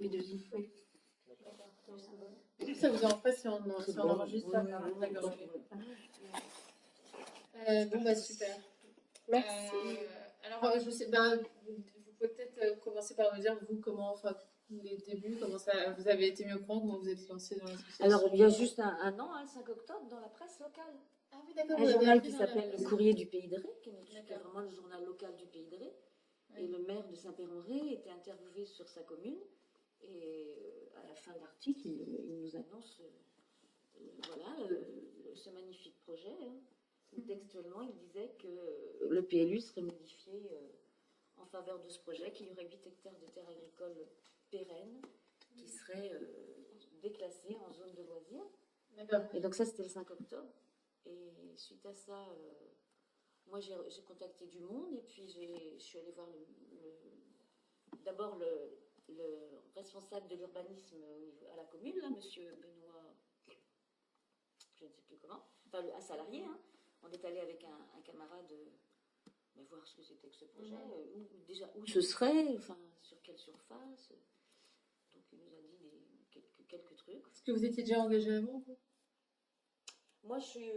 P2I. Oui. Ça vous en fait si on enregistre ça? D'accord. Bon, bah super. Merci. Alors, je sais pas, vous pouvez peut-être commencer par me dire, vous, comment, enfin, les débuts, comment ça, vous avez été mis au courant, comment vous êtes lancé dans l'association? Alors, il y a juste un an, le 5 octobre, dans la presse locale. Ah oui, d'accord. Un journal qui s'appelle Le Courrier du Pays de Ré, qui est vraiment le journal local du Pays de Ré. Et le maire de Saint-Péron-Ré était interviewé sur sa commune. Et à la fin de l'article, il nous annonce ce magnifique projet. Textuellement, il disait que le PLU serait modifié en faveur de ce projet, qu'il y aurait 8 hectares de terres agricoles pérennes qui seraient déclassées en zone de loisirs. D'accord. Et donc ça, c'était le 5 octobre. Et suite à ça, moi, j'ai contacté du monde et puis je suis allée voir d'abord le responsable de l'urbanisme à la commune, là, monsieur Benoît, je ne sais plus comment, enfin un salarié. Hein. On est allé avec un camarade voir ce que c'était que ce projet, où ce serait, enfin sur quelle surface. Donc il nous a dit quelques trucs. Est-ce que vous étiez déjà engagé avant, vous? Moi, je suis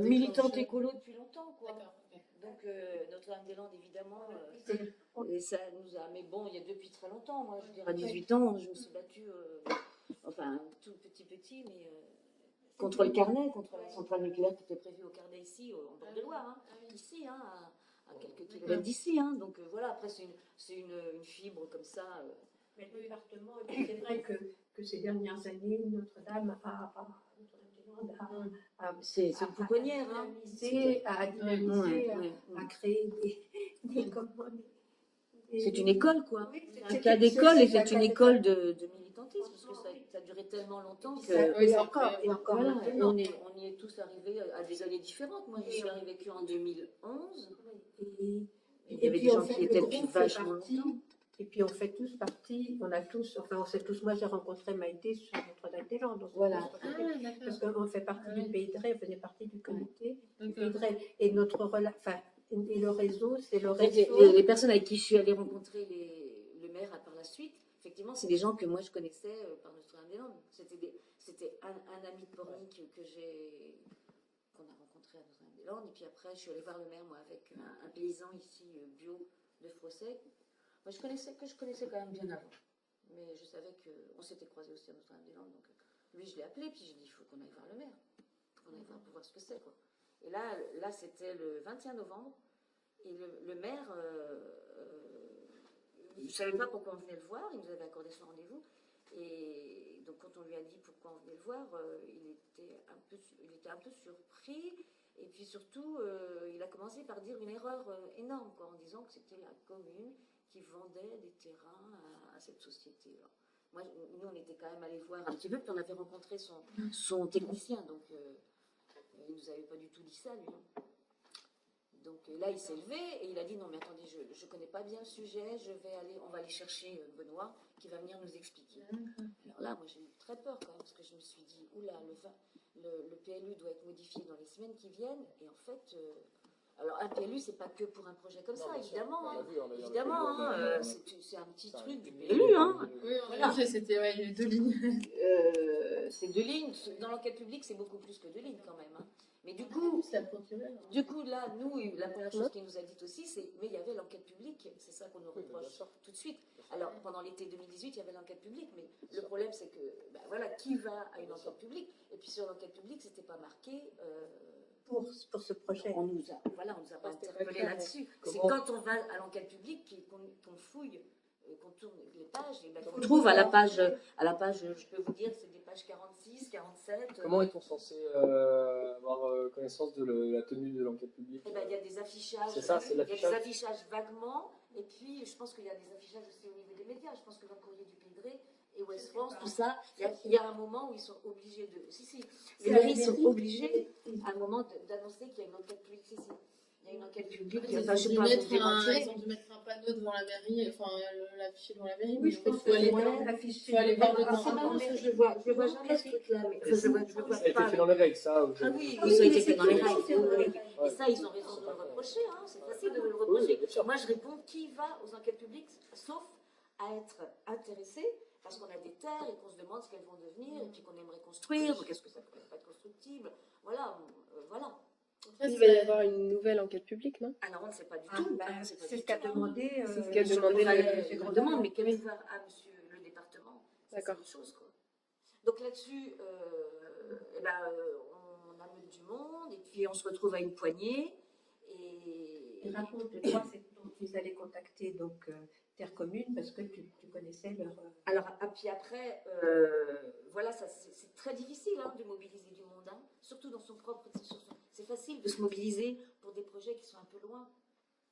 militante écolo depuis longtemps, quoi. D'accord. Okay. Donc, Notre-Dame-des-Landes, évidemment, et ça nous a... Mais bon, il y a depuis très longtemps. Moi, je dirais à 18 ans, je me suis battue, enfin, tout petit, mais contre le Carnet, contre la centrale nucléaire qui était prévue au Carnet ici, en bord de Loire, hein, ici, hein, à quelques kilomètres d'ici. Hein. Donc, voilà, après, c'est une fibre comme ça. Mais le département, c'est vrai que ces dernières années, Notre-Dame c'est une pouponnière, hein. À dynamiser, à créer des commandes. C'est une école, quoi. C'est un cas d'école et c'est une école de militantisme, parce que ça a duré tellement longtemps que... Et encore voilà, maintenant. on y est tous arrivés à des années différentes. Moi, je suis arrivée qu'en 2011. Et il y avait des gens qui étaient depuis vachement longtemps. Et puis on fait tous partie, on sait tous, moi j'ai rencontré Maïté sur Notre-Dame-des-Landes. Voilà. Parce qu'on fait partie du Pays de Ré, on faisait partie du comité du Pays de Ré. Et et le réseau, c'est le réseau. Les personnes avec qui je suis allée rencontrer le maire par la suite, effectivement, c'est des gens que moi je connaissais par Notre-Dame-des-Landes. C'était un ami de Pornic qu'on a rencontré à Notre-Dame-des-Landes. Et puis après, je suis allée voir le maire, moi, avec un paysan ici, bio, de Frossec. Moi, je connaissais quand même bien avant. Mais je savais qu'on s'était croisés aussi à Notre-Dame-des-Landes. Donc, lui, je l'ai appelé, puis j'ai dit, il faut qu'on aille voir le maire. Il faut qu'on aille voir pour voir ce que c'est, quoi. Et là c'était le 21 novembre. Et le maire, je ne savais pas pourquoi on venait le voir. Il nous avait accordé son rendez-vous. Et donc, quand on lui a dit pourquoi on venait le voir, il était un peu surpris. Et puis surtout, il a commencé par dire une erreur énorme, quoi, en disant que c'était la commune qui vendait des terrains à cette société-là. Moi, nous, on était quand même allés voir un petit peu, puis on avait rencontré son technicien, donc il ne nous avait pas du tout dit ça, lui. Hein. Donc là, il s'est levé et il a dit, non, mais attendez, je ne connais pas bien le sujet, on va aller chercher Benoît, qui va venir nous expliquer. Alors là, moi, j'ai eu très peur quand même, parce que je me suis dit, oula, le PLU doit être modifié dans les semaines qui viennent, et en fait... alors, un PLU, c'est pas que pour un projet comme ça, évidemment. Évidemment, c'est un petit truc du PLU. Hein. Oui, voilà. C'était il y a 2 lignes. C'est 2 lignes. Dans l'enquête publique, c'est beaucoup plus que 2 lignes quand même. Hein. Mais du coup, là, nous, la première chose qu'il nous a dit aussi, c'est mais il y avait l'enquête publique. C'est ça qu'on nous reproche tout de suite. Alors, pendant l'été 2018, il y avait l'enquête publique, mais le problème, c'est que, qui va à une enquête publique? Et puis sur l'enquête publique, c'était pas marqué. Pour ce projet. On nous a pas interpellé là-dessus. C'est quand on va à l'enquête publique qu'on fouille, qu'on tourne les pages, et qu'on trouve à la page, je peux vous dire, c'est des pages 46, 47. Comment est-on censé avoir connaissance de la tenue de l'enquête publique? Il y a des affichages. C'est ça, c'est l'affichage. Il y a des affichages vaguement, et puis je pense qu'il y a des affichages aussi au niveau des médias. Je pense que le Courrier du Pays de Ré et Ouest France, tout ça, il y a un moment où ils sont obligés de... Les mairies sont obligés à un moment d'annoncer qu'il y a une enquête publique. Il y a une enquête publique. Ils ont dû mettre un panneau devant la mairie, enfin l'afficher devant la mairie. Oui, je pense qu'il faut aller voir le temps. Je vois jamais ce truc-là. Ça a été fait dans les règles, ça. Ah oui, ça a été fait dans les règles. Et ça, ils ont raison de le reprocher. C'est facile de le reprocher. Moi, je réponds, qui va aux enquêtes publiques, sauf à être intéressés parce qu'on a des terres et qu'on se demande ce qu'elles vont devenir et puis qu'on aimerait construire. Donc, est-ce que ça pourrait pas être constructible? Voilà, voilà. Il va y avoir une nouvelle enquête publique, non? Alors, on ne sait pas du Ah, tout. ben, On ne sait pas c'est du ce qu'a tout, hein. demandé. C'est ce qu'a Monsieur demandé Grondin, le- monsieur On Grondin. demande, mais quand même voir à monsieur le département. Ça, D'accord. c'est autre chose, quoi. Donc là-dessus, eh ben, on ameute du monde et puis on se retrouve à une poignée. Et Et raconte-toi, donc vous allez contacter donc Terre Commune parce que tu connaissais leur. alors, puis après, voilà, c'est très difficile hein, de mobiliser du monde, hein, surtout dans son propre. C'est facile de se mobiliser pour des projets qui sont un peu loin.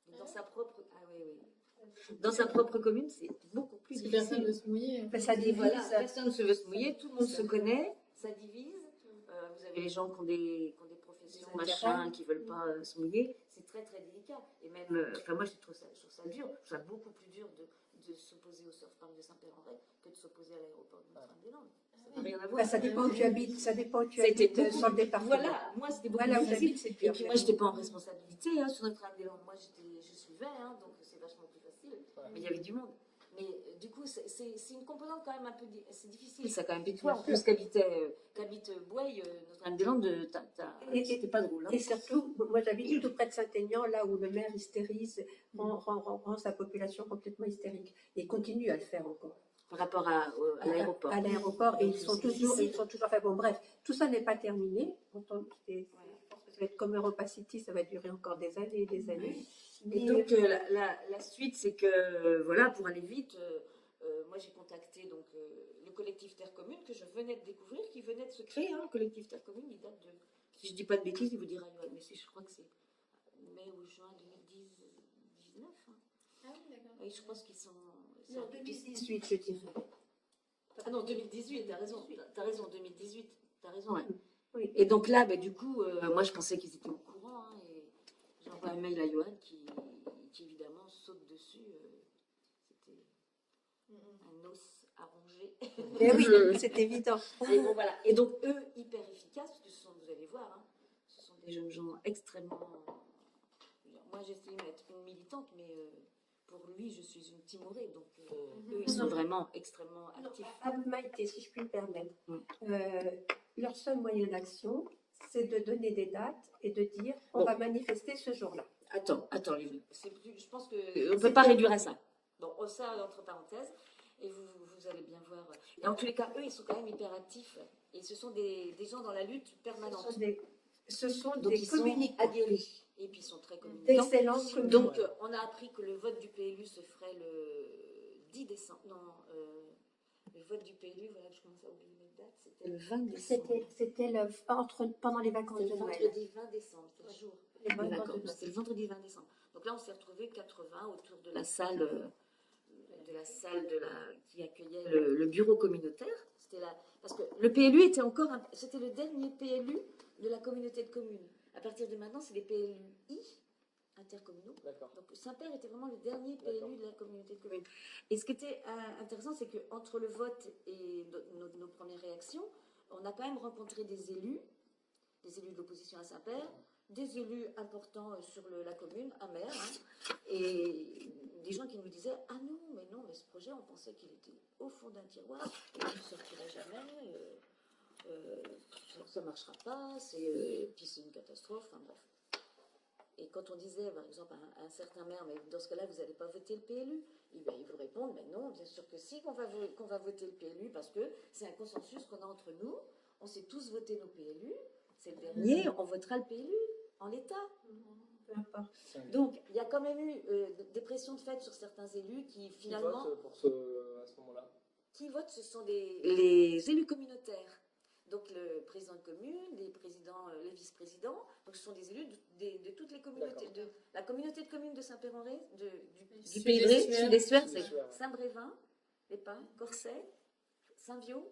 Mais dans sa propre. Ah oui, oui. Dans sa propre commune, c'est beaucoup plus Parce que difficile. personne ne veut se mouiller. Ben, ça Et divise. voilà, personne ne se veut se mouiller, tout le monde se connaît, ça divise. Vous avez les gens qui ont des professions, Des machin, intérêts. qui ne veulent pas se mouiller. C'est très très délicat. Et même, enfin, moi je trouve ça dur. Je trouve ça beaucoup plus dur de s'opposer au surf park de Saint-Père-en-Retz que de s'opposer à l'aéroport de Notre-Dame-des-Landes. Ça n'a rien à voir. Ben, ça dépend où tu habites. Ça dépend où tu Ça a été habites beaucoup sur le département. Voilà, moi c'était beaucoup Voilà, plus où facile. j'habite, c'est Et dur. puis moi, je n'étais pas en responsabilité hein, sur Notre-Dame-des-Landes. Moi, je suivais, hein, donc c'est vachement plus facile. Mais il y avait du monde. Mais du coup, c'est une composante quand même un peu... C'est difficile, ça, quand même. Et toi, en plus, qu'habite Boueil, Notre-Dame-des-Landes, c'était pas drôle. Hein. Et surtout, moi j'habite tout près de Saint-Aignan, là où le maire hystérise, rend sa population complètement hystérique. Et il continue à le faire encore. Par rapport à l'aéroport. À l'aéroport, et Donc, ils sont c'est toujours, difficile. enfin bon, bref, tout ça n'est pas terminé. Pourtant, je pense que ça va être comme Europacity, ça va durer encore des années et des années. Et Mais- donc, la suite, c'est que, voilà, pour aller vite, moi j'ai contacté donc, le collectif Terre Commune que je venais de découvrir, qui venait de se créer. Hein, le collectif Terre Commune, il date de, si je ne dis pas de bêtises, il vous dira, mais je crois que c'est mai ou juin 2019. Hein. Ah oui, d'accord. Oui, je pense qu'ils sont. c'est Non, un peu 2018, je dirais. Ah non, 2018, t'as raison, 2018, t'as raison, ouais. Oui. Et donc là, bah, du coup, moi je pensais qu'ils étaient au courant, hein, et j'envoie un mail à Johan qui évidemment saute dessus. C'était un os à ronger. Mais oui, c'est évident. Et bon, voilà. Et donc eux, hyper efficaces, parce que vous allez voir, hein, ce sont des jeunes gens extrêmement. Moi j'estime être une militante, mais pour lui, je suis une timorée, donc eux, ils sont vraiment extrêmement actifs. Maïté, si je puis me permettre. Mm. Leur seul moyen d'action, c'est de donner des dates et de dire on Bon. va manifester ce jour-là. Attends, Lily. Je pense qu'on ne peut pas réduire à ça. Bon, ça entre parenthèses, et vous allez bien voir. Et en tous les cas, eux, ils sont quand même hyper actifs, et ce sont des gens dans la lutte permanente. Ce sont Donc des ils sont communicants. aguerris, et puis ils sont très communicants. D'excellents communicants. Donc, on a appris que le vote du PLU se ferait le 10 décembre. Non, le vote du PLU, voilà, je commence à oublier les dates, c'était le 20 décembre. C'était pendant les vacances C'était de le Noël. vendredi 20 décembre, c'était le jour. Les vacances de D'accord, Noël. c'était le vendredi 20 décembre. Donc là, on s'est retrouvés 80 autour de la salle, qui accueillait le bureau communautaire. Parce que le PLU était c'était le dernier PLU de la communauté de communes. À partir de maintenant, c'est les PLUI intercommunaux. D'accord. Donc Saint-Père était vraiment le dernier D'accord. PLU de la communauté de communes. Et ce qui était intéressant, c'est qu'entre le vote et nos premières réactions, on a quand même rencontré des élus de l'opposition à Saint-Père, des élus importants sur la commune, un maire, hein, et des gens qui nous disaient « Ah non, mais ce projet, on pensait qu'il était au fond d'un tiroir, et qu'il ne sortirait jamais, ça ne marchera pas, puis c'est une catastrophe, enfin bref. » Et quand on disait, par exemple, à un certain maire, mais dans ce cas-là, vous n'allez pas voter le PLU, il vous répond, mais non, bien sûr que si, qu'on va voter le PLU, parce que c'est un consensus qu'on a entre nous, on s'est tous voté nos PLU, c'est le dernier, on votera le PLU en l'état. Peu importe. Donc, il y a quand même eu des pressions de fait sur certains élus qui, finalement, Qui vote à ce moment-là? qui votent, ce sont les élus communautaires. Donc, le président de commune, les vice-présidents, donc ce sont des élus de toutes les communautés. De la communauté de communes de Saint-Père-en-Retz, du Pays de Ré, Sud-Essuaire, c'est Sud-Essuaire, ouais. Saint-Brévin, Les Pins, Corsay, Saint-Viau,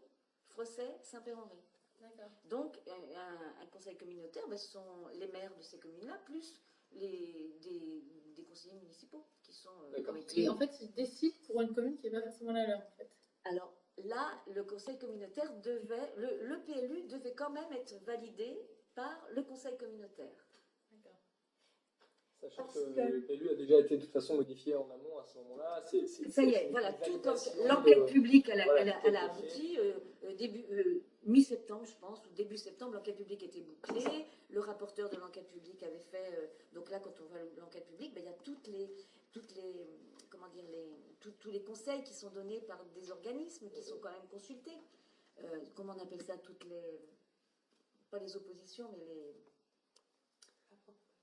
Frosset, Saint-Père-en-Retz. D'accord. Donc, un conseil communautaire, ce sont les maires de ces communes-là, plus des conseillers municipaux qui sont D'accord. Et en fait, ils décident pour une commune qui n'est pas forcément la leur, en fait. Alors là, le conseil communautaire le PLU devait quand même être validé par le conseil communautaire. D'accord. Sachant Parce que que- le PLU a déjà été de toute façon modifié en amont à ce moment-là. Ça y est, voilà, une toute validation l'enquête de- publique, voilà, elle tout est a fait. abouti. Mi-septembre, je pense, ou début septembre, l'enquête publique était bouclée. Le rapporteur de l'enquête publique avait fait. Donc là, quand on voit l'enquête publique, ben, il y a comment dire, tous les conseils qui sont donnés par des organismes qui sont quand même consultés. Comment on appelle ça, pas les oppositions, mais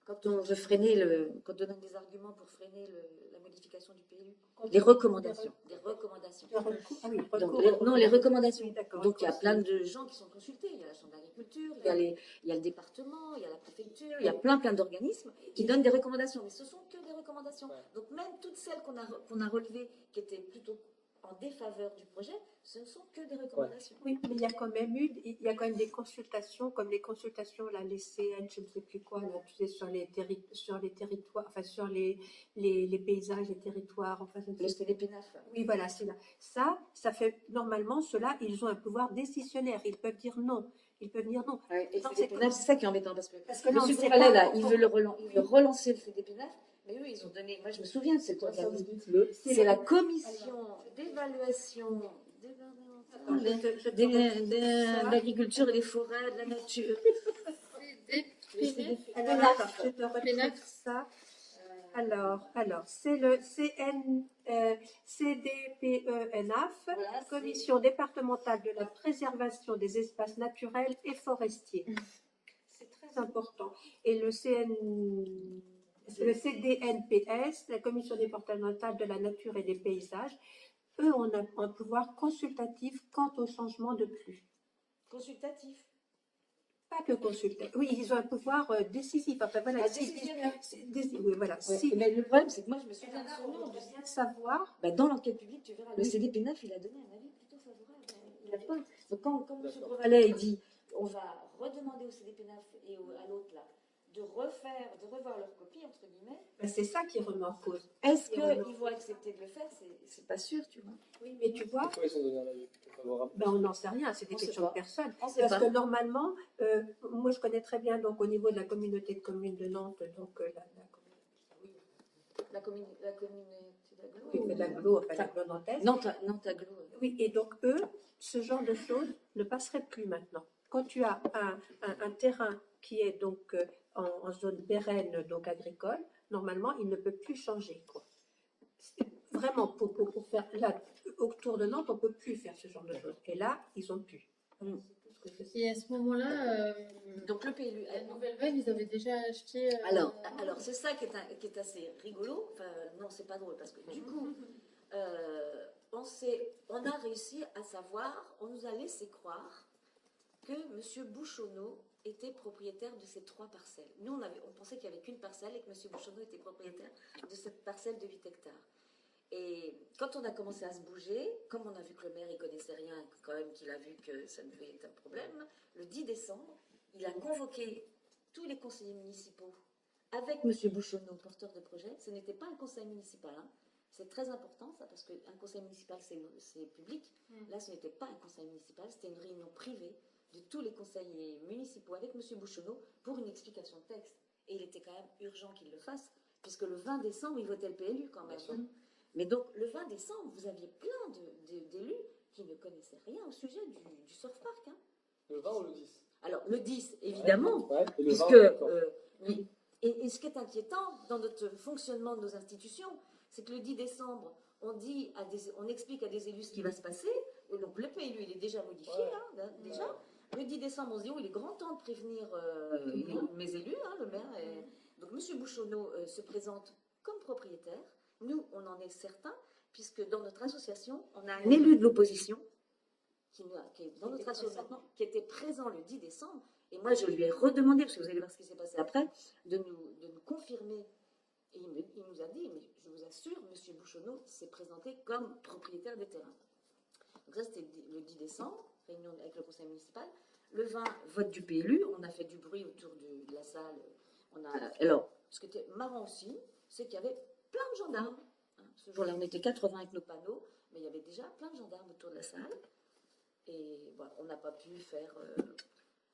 quand on veut quand on donne des arguments pour freiner la modification du PLU. Les recommandations. Des recommandations. Ah oui, Donc, recours. non, les recommandations. Oui, d'accord. Donc il y a plein de gens qui sont consultés. Il y a la Chambre d'agriculture, il y a le département, il y a la préfecture, il y a plein d'organismes qui donnent des recommandations. Mais ce sont que des recommandations. Ouais. Donc même toutes celles qu'on a relevées, qui étaient plutôt en défaveur du projet, ce ne sont que des recommandations. Oui, mais il y a quand même des consultations, comme les consultations, là, les CN, je ne sais plus quoi, là, tu sais, sur les territoires, enfin, sur les paysages, les territoires, enfin, je ne sais Le CDPNAF. Oui, voilà, c'est là. Ça fait, normalement, ceux-là, ils ont un pouvoir décisionnaire. Ils peuvent dire non. Ils peuvent dire non. Ouais, et le Non, CDPNAF, c'est ça qui est embêtant, parce que là, on M. ne sait Courvalet, pas là, il comment- veut relancer le CDPNAF, mais eux, ils ont donné, moi je me souviens de cette Ça, vous organisme. dites le. C'est la commission d'évaluation d'agriculture et des forêts, de la nature. Alors, attends, je te retrouve ça. Alors, c'est le CDPENAF, Voilà, Commission départementale de la préservation des espaces naturels et forestiers. C'est très important. Et le CDNPS, la Commission départementale de la nature et des paysages, eux ont un pouvoir consultatif quant au changement de flux. Consultatif. Pas que consultatif. Oui, ils ont un pouvoir décisif. Enfin, voilà, oui, voilà. Ouais. Si, Mais le problème, c'est que moi, je me souviens de son nom. on vient de savoir. Bah, dans l'enquête publique, tu verras, le CDPNAF, il a donné un avis plutôt favorable. Il a pas... Donc, quand M. Grosvalet dit on va redemander au CDPNAF et à l'autre, là, de revoir leur copie, entre guillemets, Ben, c'est ça qui remet en cause. est-ce qu'ils vont accepter de le faire? C'est pas sûr, tu vois. Oui, mais tu vois, Pourquoi ils ont donné un avis plutôt favorable? ben, on n'en sait rien, c'est des On sait questions pas. de personnes. On sait Parce pas. que normalement, moi je connais très bien donc, au niveau de la communauté de communes de Nantes, donc La communauté d'agglo. oui, mais l'agglo, enfin l'agglo nantaise. Nantes Aglo. Oui, et donc eux, ce genre de choses ne passerait plus maintenant. Quand tu as un terrain qui est donc en zone pérenne, donc agricole, normalement, il ne peut plus changer, quoi. Vraiment, pour faire là, autour de Nantes, on ne peut plus faire ce genre de choses. Et là, ils ont pu. Mm. C'est tout ce que je sais. Et à ce moment-là, Donc, le PLU. la nouvelle vague, ils avaient déjà acheté. Alors c'est ça qui est assez rigolo. Enfin, non, c'est pas drôle parce que du coup, on a réussi à savoir, on nous a laissé croire que M. Bouchonneau était propriétaire de ces 3 parcelles. Nous, on pensait qu'il n'y avait qu'une parcelle et que M. Bouchonneau était propriétaire de cette parcelle de 8 hectares. Et quand on a commencé à se bouger, comme on a vu que le maire ne connaissait rien, quand même qu'il a vu que ça devait être un problème, le 10 décembre, il a convoqué tous les conseillers municipaux avec M. Bouchonneau, porteur de projet. Ce n'était pas un conseil municipal. Hein. C'est très important, ça, parce qu'un conseil municipal, c'est public. Là, ce n'était pas un conseil municipal, c'était une réunion privée de tous les conseillers municipaux avec M. Bouchonneau pour une explication de texte. Et il était quand même urgent qu'il le fasse, puisque le 20 décembre, il votait le PLU quand même. Mais donc, le 20 décembre, vous aviez plein d'élus qui ne connaissaient rien au sujet du surf park. Hein. Le 20 ou le 10? Alors, le 10, évidemment, Ouais, et le 20, puisque... d'accord. Oui. Et ce qui est inquiétant dans notre fonctionnement de nos institutions, c'est que le 10 décembre, on explique à des élus ce qui va se passer. Et donc, le PLU, il est déjà modifié, Ouais. hein, déjà. Le 10 décembre, on se dit, oh, il est grand temps de prévenir mes élus, hein, le maire. Donc, M. Bouchonneau se présente comme propriétaire. Nous, on en est certains, puisque dans notre association, on a un élu de l'opposition qui est dans notre association, qui était présent le 10 décembre. Et moi, je lui ai redemandé, parce que vous allez voir ce qui s'est passé après, de nous confirmer. Et il nous a dit, mais je vous assure, M. Bouchonneau s'est présenté comme propriétaire des terrains. Donc ça, c'était le 10 décembre, réunion avec le conseil municipal. Le 20, vote du PLU. On a fait du bruit autour de la salle. Alors, ce qui était marrant aussi, c'est qu'il y avait plein de gendarmes. Hein. Ce jour-là, on était 80 avec nos panneaux, mais il y avait déjà plein de gendarmes autour de la salle. Et voilà, on n'a pas pu faire...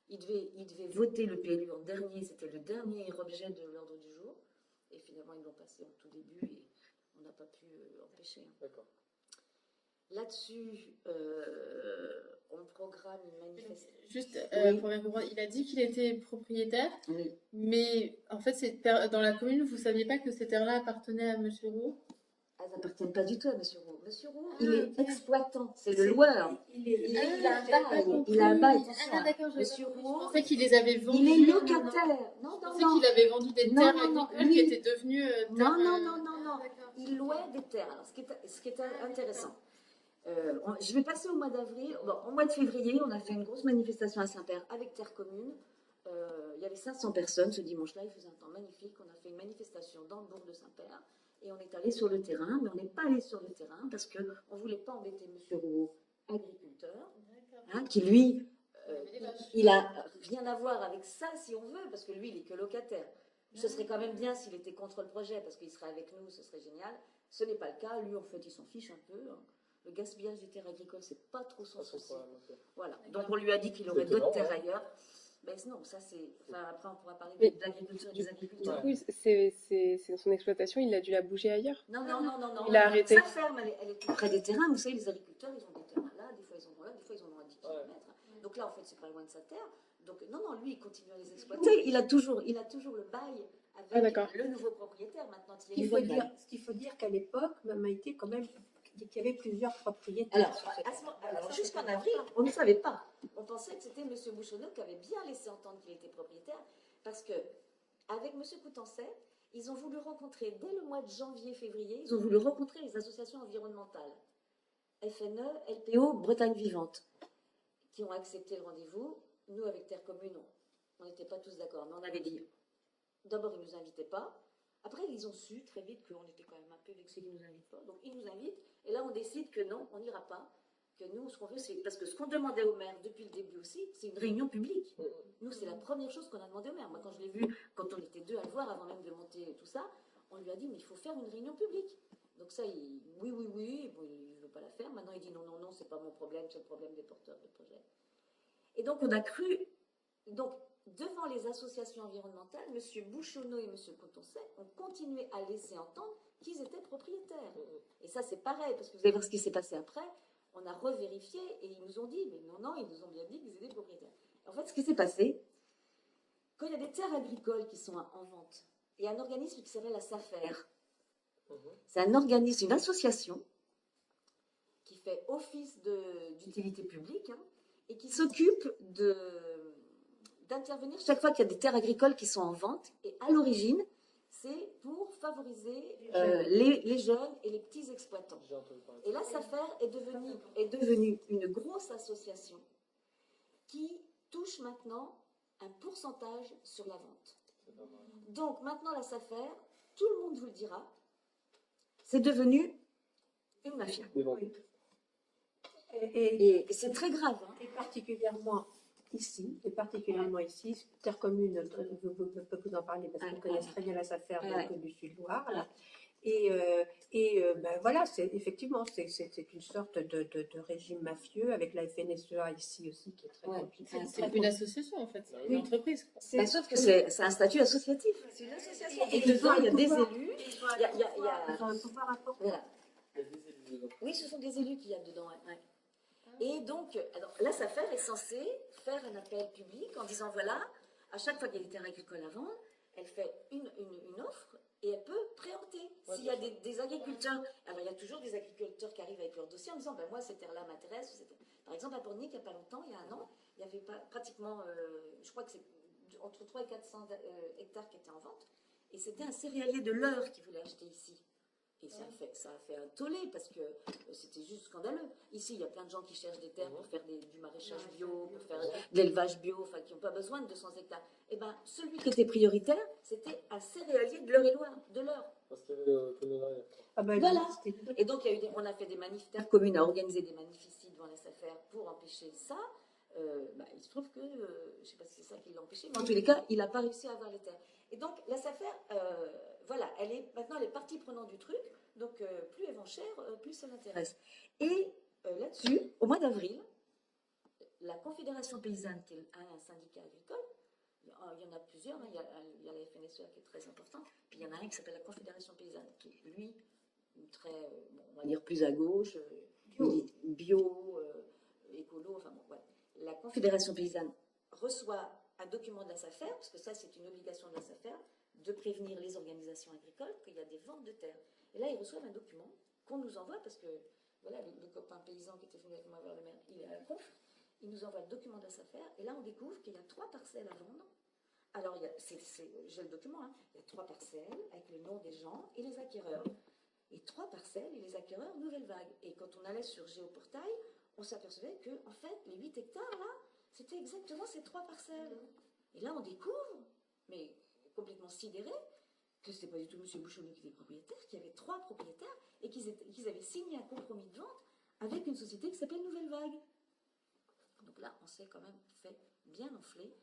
Il devait voter le PLU en dernier, c'était le dernier objet de l'ordre du jour. Et finalement, ils l'ont passé en tout début et on n'a pas pu empêcher. D'accord. Là-dessus, on programme une manifestation. Juste Oui. pour bien comprendre, il a dit qu'il était propriétaire, Oui. mais en fait, dans la commune, vous ne saviez pas que ces terres-là appartenaient à Monsieur Roux? Elles n'appartiennent pas du tout à M. Roux. M. Roux, Ah, il est ok. exploitant, c'est le loueur. Il a un bail, il a un bail, attention. Ah, d'accord, je Monsieur Roux, pensais qu'il les avait vendus. il est locataire. Non, Je non, pensais non. qu'il avait vendu des Non, terres non, non, agricoles lui- qui étaient devenues Non, terres. non, non, non, non. D'accord. Il louait des terres. Alors, ce qui est intéressant, je vais passer au mois d'avril. Bon, au mois de février, on a fait une grosse manifestation à Saint-Père avec Terre Commune. Il y avait 500 personnes ce dimanche-là. Il faisait un temps magnifique. On a fait une manifestation dans le bourg de Saint-Père. Et on est allé sur le terrain. Mais on n'est pas allé sur le terrain parce qu'on ne voulait pas embêter M. Rouault, agriculteur, hein, qui lui, il a rien à voir avec ça si on veut, parce que lui, il est que locataire. Ce serait quand même bien s'il était contre le projet, parce qu'il serait avec nous, ce serait génial. Ce n'est pas le cas. Lui, en fait, il s'en fiche un peu. Le gaspillage des terres agricoles, c'est pas trop son souci. Voilà. Donc on lui a dit qu'il aurait d'autres terres ailleurs. Ben non, ça c'est. Enfin, après, on pourra parler Mais de l'agriculture et des Du agriculteurs. coup, c'est dans son exploitation, il a dû la bouger ailleurs. Non, non, non, non, non. Il a arrêté. Sa ferme, elle est tout près des terrains. Vous savez, les agriculteurs, ils ont des terrains là, des fois ils en ont là, des fois ils en ont à 10 km. Donc là, en fait, c'est pas loin de sa terre. Donc non, non, lui, il continue à les exploiter. Il a toujours le bail avec le nouveau propriétaire maintenant. Ce qu'il faut dire qu'à l'époque, Maïté, quand même, qu'il y avait plusieurs propriétaires. Alors jusqu'en avril, on ne savait pas. On pensait que c'était M. Bouchonneau qui avait bien laissé entendre qu'il était propriétaire, parce que avec M. Coutancet, ils ont voulu rencontrer, dès le mois de janvier-février, ils ont voulu rencontrer les associations environnementales, FNE, LPO, Bretagne Vivante, qui ont accepté le rendez-vous. Nous, avec Terre Commune, on n'était pas tous d'accord, mais on avait dit, d'abord, ils ne nous invitaient pas. Après, ils ont su très vite qu'on était quand même un peu vexés qu'ils ne nous invitent pas. Donc, ils nous invitent. Et là, on décide que non, on n'ira pas. Que nous, ce qu'on veut, c'est. Parce que ce qu'on demandait au maire depuis le début aussi, c'est une réunion publique. Nous, c'est la première chose qu'on a demandé au maire. Moi, quand je l'ai vu, quand on était deux à le voir, avant même de monter tout ça, on lui a dit, mais il faut faire une réunion publique. Donc, ça, oui. Bon, il ne veut pas la faire. Maintenant, il dit, non, c'est pas mon problème, c'est le problème des porteurs de projet. Et donc, on a cru. Donc, devant les associations environnementales, M. Bouchonneau et M. Coutancet ont continué à laisser entendre qu'ils étaient propriétaires. Et ça, c'est pareil, parce que vous allez voir ce qui s'est passé après. On a revérifié et ils nous ont dit, mais non, ils nous ont bien dit qu'ils étaient propriétaires. En fait, ce qui s'est passé, quand il y a des terres agricoles qui sont en vente, il y a un organisme qui s'appelle la SAFER. C'est un organisme, une association qui fait office d'utilité publique, hein, et qui s'occupe d'intervenir chaque fois qu'il y a des terres agricoles qui sont en vente. Et à l'origine, c'est pour favoriser les jeunes et les petits exploitants. Et la SAFER est devenue une grosse association qui touche maintenant un pourcentage sur la vente. Donc maintenant, la SAFER, tout le monde vous le dira, c'est devenu une mafia. Et c'est très grave. Hein. Et particulièrement ici, Terre Commune peut vous en parler parce qu'ils connaissent très bien la SAFER du Sud-Loire. Ben voilà, effectivement, c'est une sorte de régime mafieux avec la FNSEA ici aussi qui est très compliquée. C'est une association en fait, c'est une entreprise. Sauf que c'est un statut associatif. C'est une association. Et dedans, il y a des élus. Ils ont un pouvoir important. Voilà. Oui, ce sont des élus qu'il y a dedans. Ouais. Et donc, la SAFER est censée faire un appel public en disant voilà, à chaque fois qu'il y a des terres agricoles à vendre, elle fait une offre et elle peut préempter. S'il y a des agriculteurs, alors il y a toujours des agriculteurs qui arrivent avec leur dossier en disant ben, moi, ces terres-là m'intéressent. Par exemple, à Pornic, il n'y a pas longtemps, il y a un an, il y avait pratiquement, je crois que c'est entre 300 et 400 hectares qui étaient en vente. Et c'était un céréalier de l'Eure qui voulait acheter ici. Et ça a fait un tollé parce que c'était juste scandaleux. Ici, il y a plein de gens qui cherchent des terres pour faire du maraîchage bio, pour faire de l'élevage bio, enfin qui n'ont pas besoin de 200 hectares. Et bien, celui qui était prioritaire, c'était un céréalier de l'Eure-et-Loire, de l'Eure. Parce qu'il y avait Voilà. Et donc, on a fait des manifs, Terre Commune a organisé des manifs ici devant la SAFER pour empêcher ça. Il se trouve que, je ne sais pas si c'est ça qui l'a empêché, mais en tous les cas, il n'a pas réussi à avoir les terres. Et donc, la SAFER, voilà, maintenant elle est partie prenante du truc, donc plus elles vont cher, plus ça l'intéresse. Et là-dessus, au mois d'avril, la Confédération paysanne, qui est un syndicat agricole, Il y en a plusieurs, hein. Il y a la FNSEA qui est très important, puis il y en a un qui s'appelle la Confédération Paysanne, qui est, lui, très, bon, on va dire plus à gauche, bio, écolo, enfin bon, voilà. La Confédération Paysanne reçoit un document de la SAFER, parce que ça c'est une obligation de la SAFER, de prévenir les organisations agricoles qu'il y a des ventes de terres. Et là, ils reçoivent un document qu'on nous envoie, parce que voilà, le copain paysan qui était venu avec moi vers le maire, il est à la conf, il nous envoie le document de la SAFER, et là on découvre qu'il y a 3 parcelles à vendre. Alors, j'ai le document, hein. Il y a 3 parcelles avec le nom des gens et les acquéreurs. Et 3 parcelles et les acquéreurs nouvelle vague. Et quand on allait sur Géoportail, on s'apercevait que, en fait, les 8 hectares, là, c'était exactement ces 3 parcelles. Et là, on découvre, mais complètement sidéré, que c'était pas du tout M. Bouchonneau qui était propriétaire, qu'il y avait 3 propriétaires et qu'ils avaient signé un compromis de vente avec une société qui s'appelle Nouvelle Vague. Donc là, on s'est quand même fait bien enfler.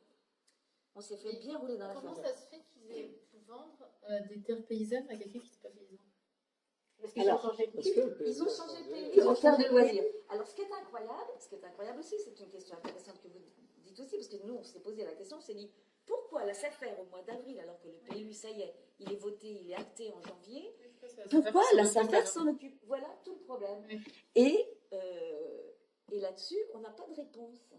On s'est fait bien rouler dans la Comment farine. ça se fait qu'ils aient pu vendre des terres paysannes à quelqu'un qui n'était pas paysan? Parce qu'ils ont changé de Parce type. que Ils ont changé de pays, Ils ont en termes changé de de loisirs. Alors, ce qui est incroyable aussi, c'est une question intéressante que vous dites aussi, parce que nous, on s'est posé la question, on s'est dit, pourquoi la SAFER au mois d'avril, alors que le PLU, ça y est, il est voté, il est acté en janvier, pourquoi la SAFER s'en occupe? Voilà tout le problème. Oui. Et là-dessus, on n'a pas de réponse.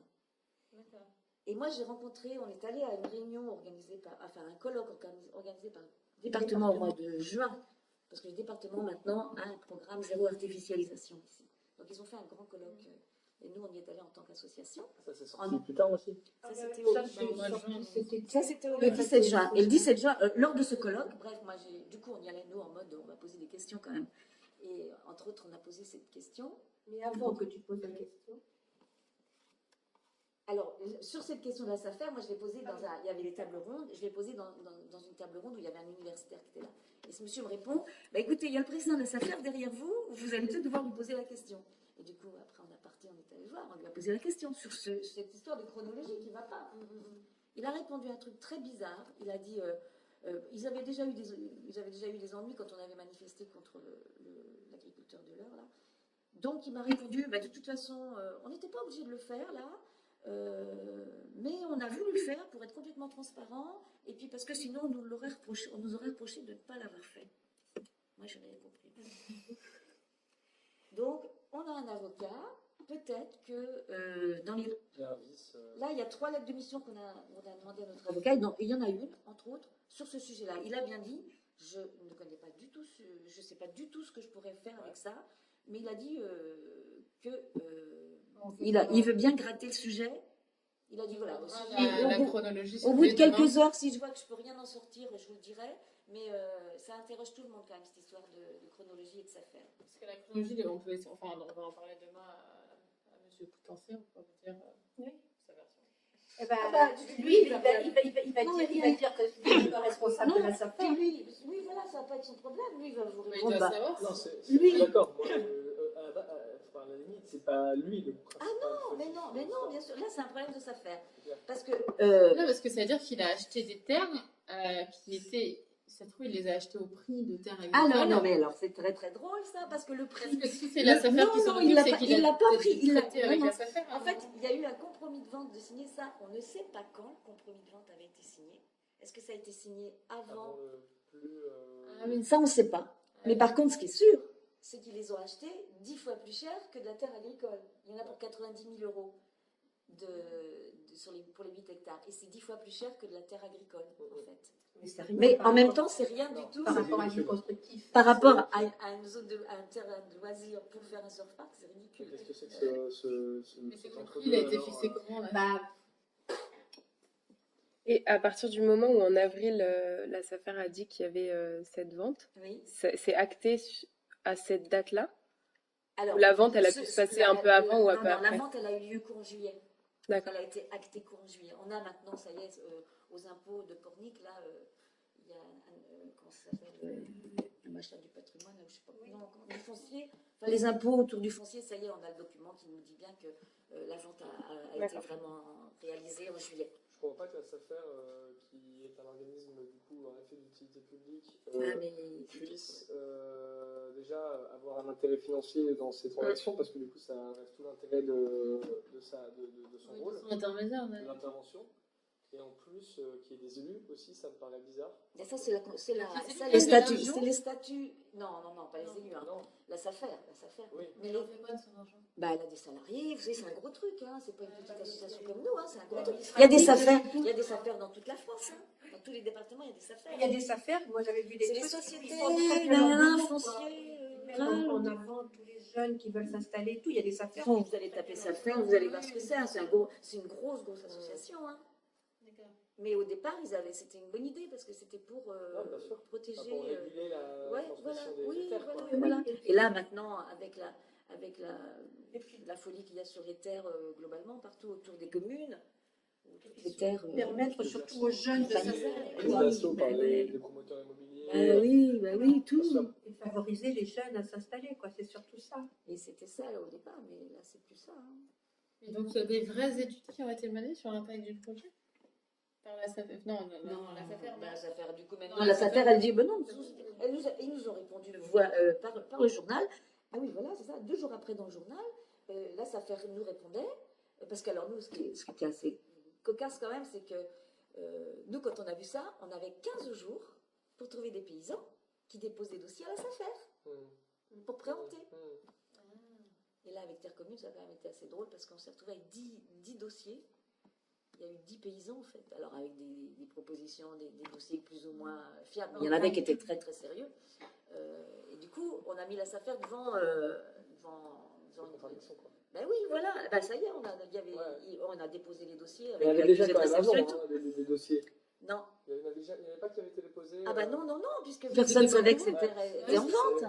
D'accord. Et moi, j'ai rencontré, on est allé à une réunion organisée par, enfin, un colloque organisé par le département au mois de juin, parce que le département maintenant a un programme zéro artificialisation ici. Donc, ils ont fait un grand colloque, et nous, on y est allés en tant qu'association. Ça s'est sorti plus tard aussi. Ça, c'était au, C'était le 17 juin. Et le 17 juin, lors de ce colloque, bref, moi, du coup, on y allait, nous, en mode, on va poser des questions quand même. Et entre autres, on a posé cette question. Mais avant que tu poses la question. Alors, sur cette question de la SAFER, moi, je l'ai posée il y avait des tables rondes, je l'ai posée dans une table ronde où il y avait un universitaire qui était là. Et ce monsieur me répond, bah, écoutez, il y a le président de la SAFER derrière vous, vous allez peut-être devoir lui poser la question. Et du coup, après, on est allé voir, on lui a posé la question sur cette histoire de chronologie qui ne va pas. Il a répondu à un truc très bizarre. Il a dit, ils avaient déjà eu des ennuis quand on avait manifesté contre l'agriculteur de l'heure, là. Donc, il m'a répondu, bah, de toute façon, on n'était pas obligé de le faire, là. Mais on a voulu le faire pour être complètement transparent, et puis parce que sinon on nous aurait reproché de ne pas l'avoir fait. Moi, je n'avais compris. Donc, on a un avocat. Peut-être que dans les... Là, il y a 3 lettres de mission qu'on a demandé à notre avocat. Il y en a une, entre autres, sur ce sujet-là. Il a bien dit, je ne connais pas du tout, je ne sais pas du tout ce que je pourrais faire avec ça, mais il a dit que... il veut bien gratter le sujet. Il a dit voilà. Au bout de quelques heures, si je vois que je peux rien en sortir, je vous le dirai. Mais ça interroge tout le monde quand même, cette histoire de chronologie et de s'affaire. Parce que la chronologie, on va en parler demain à M. Poutancier, on va vous dire sa version. Eh ben, lui, il va dire que c'est le responsable de la SAFER. Oui, voilà, ça va pas être son problème. Lui, il va vous Mais il répondre. doit savoir. Non, Lui- je suis d'accord. Moi, à la limite, c'est pas lui le principal. Mais non, bien sûr. Là, c'est un problème de s'affaire. Parce que. Non, parce que ça veut dire qu'il a acheté des terres qui étaient. Ça se trouve, il les a achetées au prix de terres agricoles. Ah non, mais alors, c'est très très drôle ça, parce que le prix. Parce que si c'est la SAFER qui s'en occupe, c'est qu'il il l'a pas pris. Il l'a traité avec la SAFER. En fait, il y a eu un compromis de vente de signer ça. On ne sait pas quand le compromis de vente avait été signé. Est-ce que ça a été signé avant Ah oui. Ça, on ne sait pas. Mais par contre, ce qui est sûr, c'est qu'ils les ont achetés 10 fois plus cher que de la terre agricole. Il y en a pour 90 000 euros pour les 8 hectares. Et c'est 10 fois plus cher que de la terre agricole, en fait. Mais en même temps, c'est rien du tout. Par rapport à du constructif. Par rapport à une zone un terrain de loisirs pour faire un surf park, c'est ridicule. Qu'est-ce que c'est que Mais c'est compris, il a été fixé comment là Et à partir du moment où en avril, la SAFER a dit qu'il y avait cette vente, Oui. c'est acté à cette date-là? Alors, Ou la vente, elle a pu se passer un peu avant ou un peu non, après? la vente, elle a eu lieu courant juillet. D'accord. Elle a été actée courant juillet. On a maintenant, ça y est, aux impôts de Pornic, là, il y a comment ça s'appelle, le machin du patrimoine, je sais pas comment, du foncier. Enfin, les impôts autour du foncier, ça y est, on a le document qui nous dit bien que la vente a été vraiment réalisée en juillet. Je ne comprends pas que la SAFER, qui est un organisme du coup en effet d'utilité publique, puisse déjà avoir un intérêt financier dans ces transactions, parce que du coup ça reste tout l'intérêt de son rôle, Son intermédiaire, de l'intervention. et en plus qu'il y ait des élus aussi, ça me paraît bizarre. Et ça, ça, C'est les de statuts. l'argent. C'est les statuts. Non, pas les élus. Hein. Non, La SAFER. oui. Mais elle en fait quoi de son argent? Bah, elle a des salariés, vous savez, c'est un gros truc, hein. C'est pas une petite association comme nous, hein. C'est un gros truc. Il y a des SAFER dans toute la France, hein. Dans tous les départements, il y a des SAFER. Il y a des affaires, moi j'avais vu des C'est les trucs. sociétés, Ils font des fonciers. mettent en avant tous les jeunes qui veulent s'installer et tout. Il y a des affaires. Vous allez taper SAFER, vous allez voir ce que c'est. Hein. C'est une grosse association, hein. D'accord. Mais au départ, c'était une bonne idée parce que c'était pour Bien sûr. protéger. Pour réguler la Ouais, transmission voilà, des terres. Quoi. voilà. Et là, maintenant, avec la folie qu'il y a sur les terres globalement, partout autour des communes, toutes les terres. Permettre surtout aux jeunes de s'installer. L'utilisation par Ouais. les promoteurs immobiliers. Oui, tout. Et favoriser les jeunes à s'installer, quoi. C'est surtout ça. Et c'était ça là, au départ, mais là, c'est plus ça. Hein. Et donc, il y a des vraies études qui ont été menées sur l'impact du projet par la SAFER? Non, la SAFER, non. La SAFER, du coup, maintenant, Non, la la SAFER, SAFER, elle dit, ben non, ils nous ont répondu par le journal. Ah oui, voilà, c'est ça. 2 jours après, dans le journal, la SAFER nous répondait, parce que, alors, nous, ce qui est assez cocasse quand même, c'est que nous, quand on a vu ça, on avait 15 jours pour trouver des paysans qui déposent des dossiers à la SAFER pour préempter. Et là, avec Terre Commune, ça a quand même été assez drôle parce qu'on s'est retrouvé avec 10 dossiers. Il y a eu 10 paysans, en fait. Alors, avec des propositions, des dossiers plus ou moins fiables. Il y en avait qui étaient très, très sérieux. Et du coup, on a mis la SAFER devant Contradiction, quoi. Ben oui, voilà. Ben ça y est, on a déposé les dossiers. Il y en avait déjà quand même avant, hein, des dossiers. Non. Il n'y avait pas qui avait été déposé. Ah ben non, puisque personne ne savait que c'était en vente.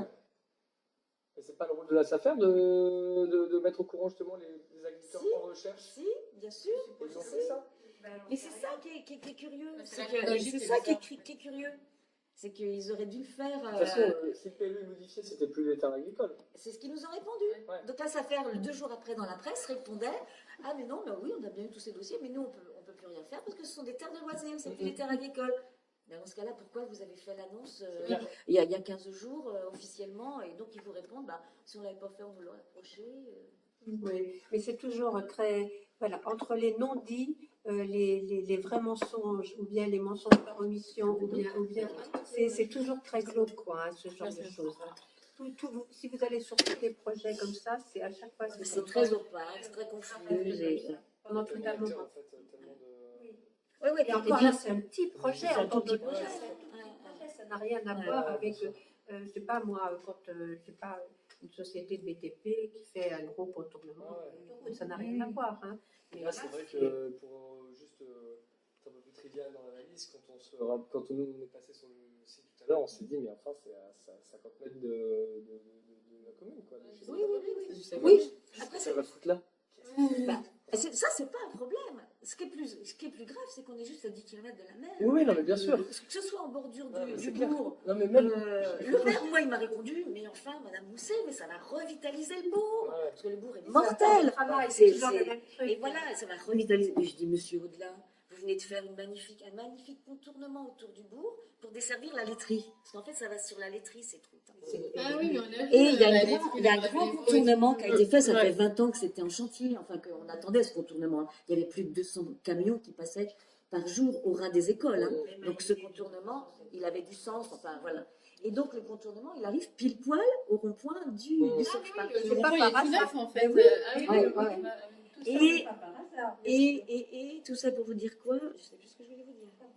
Mais c'est pas le rôle de la SAFER de mettre au courant justement les agriculteurs en recherche. Si, bien sûr. Ils ont fait ça. Mais c'est ça qui est curieux. C'est la pédagogie, C'est c'est ça ça. qui est curieux. C'est qu'ils auraient dû le faire. De toute façon, si le PLU est modifié, c'était plus les terres agricoles. C'est ce qu'ils nous ont répondu. Ouais. Donc la SAFER, 2 jours après dans la presse, répondait: ah mais non, oui, on a bien eu tous ces dossiers, mais nous on peut plus rien faire parce que ce sont des terres de loisirs, c'est plus des terres agricoles. Mais dans ce cas-là, pourquoi vous avez fait l'annonce il y a 15 jours officiellement, et donc ils vous répondent: bah, si on l'avait pas fait, on nous l'aurait reproché. Oui, mais c'est toujours très. Voilà, entre les non-dits, les vrais mensonges, ou bien les mensonges par omission, ou bien c'est toujours très glauque, quoi, hein, ce genre de choses. Hein. Si vous allez sur tous les projets comme ça, c'est à chaque fois. C'est très opaque, c'est très confus. Pendant tout un moment. En fait, tellement de... Oui, Et encore là, c'est un petit projet. C'est un tout petit projet. Ça n'a rien à voir avec, je sais pas moi, quand je sais pas, une société de BTP qui fait un gros contournement, ça n'a rien à voir. Hein. Mais Là, voilà, c'est vrai que pour juste être un peu plus trivial dans l'analyse, quand on est passé sur le site tout à l'heure, on s'est dit, mais enfin, c'est à 50 mètres de la commune, quoi. de chez nous. Oui. Après, ça va foutre là. Bah, ça, c'est pas un problème. Ce qui est plus grave, c'est qu'on est juste à 10 km de la mer. Oui, non, mais bien sûr. Que ce soit en bordure Ouais, du clair. bourg. Non, mais même. Le maire, moi, il m'a répondu: mais enfin, Madame Mousset, mais ça va revitaliser le bourg. Ouais. Parce que le bourg est c'est mortel. travail, C'est- c'est toujours le même truc. Et voilà, ça va revitaliser. Et je dis: monsieur Au-delà, vous venez de faire un magnifique contournement autour du bourg pour desservir la laiterie. Parce qu'en fait, ça va sur la laiterie, ces trucs. Ah oui, mais on a vu. Et il y a la un lettre, grand il contournement qui a été fait, ça fait Ouais. 20 ans que c'était en chantier, enfin qu'on attendait ce contournement. Il y avait plus de 200 camions qui passaient par jour au ras des écoles. Hein. Donc ce contournement, il avait du sens, enfin voilà. Et donc le contournement, il arrive pile poil au rond-point du Surf Park. Le C'est rond-point, pas il est par tout hasard. neuf en fait. Mais oui. Ah oui, Ouais, oui, ouais. oui. Tout ça, Et- c'est pas par hasard. Et tout ça pour vous dire quoi? Je sais plus ce que je voulais vous dire. Par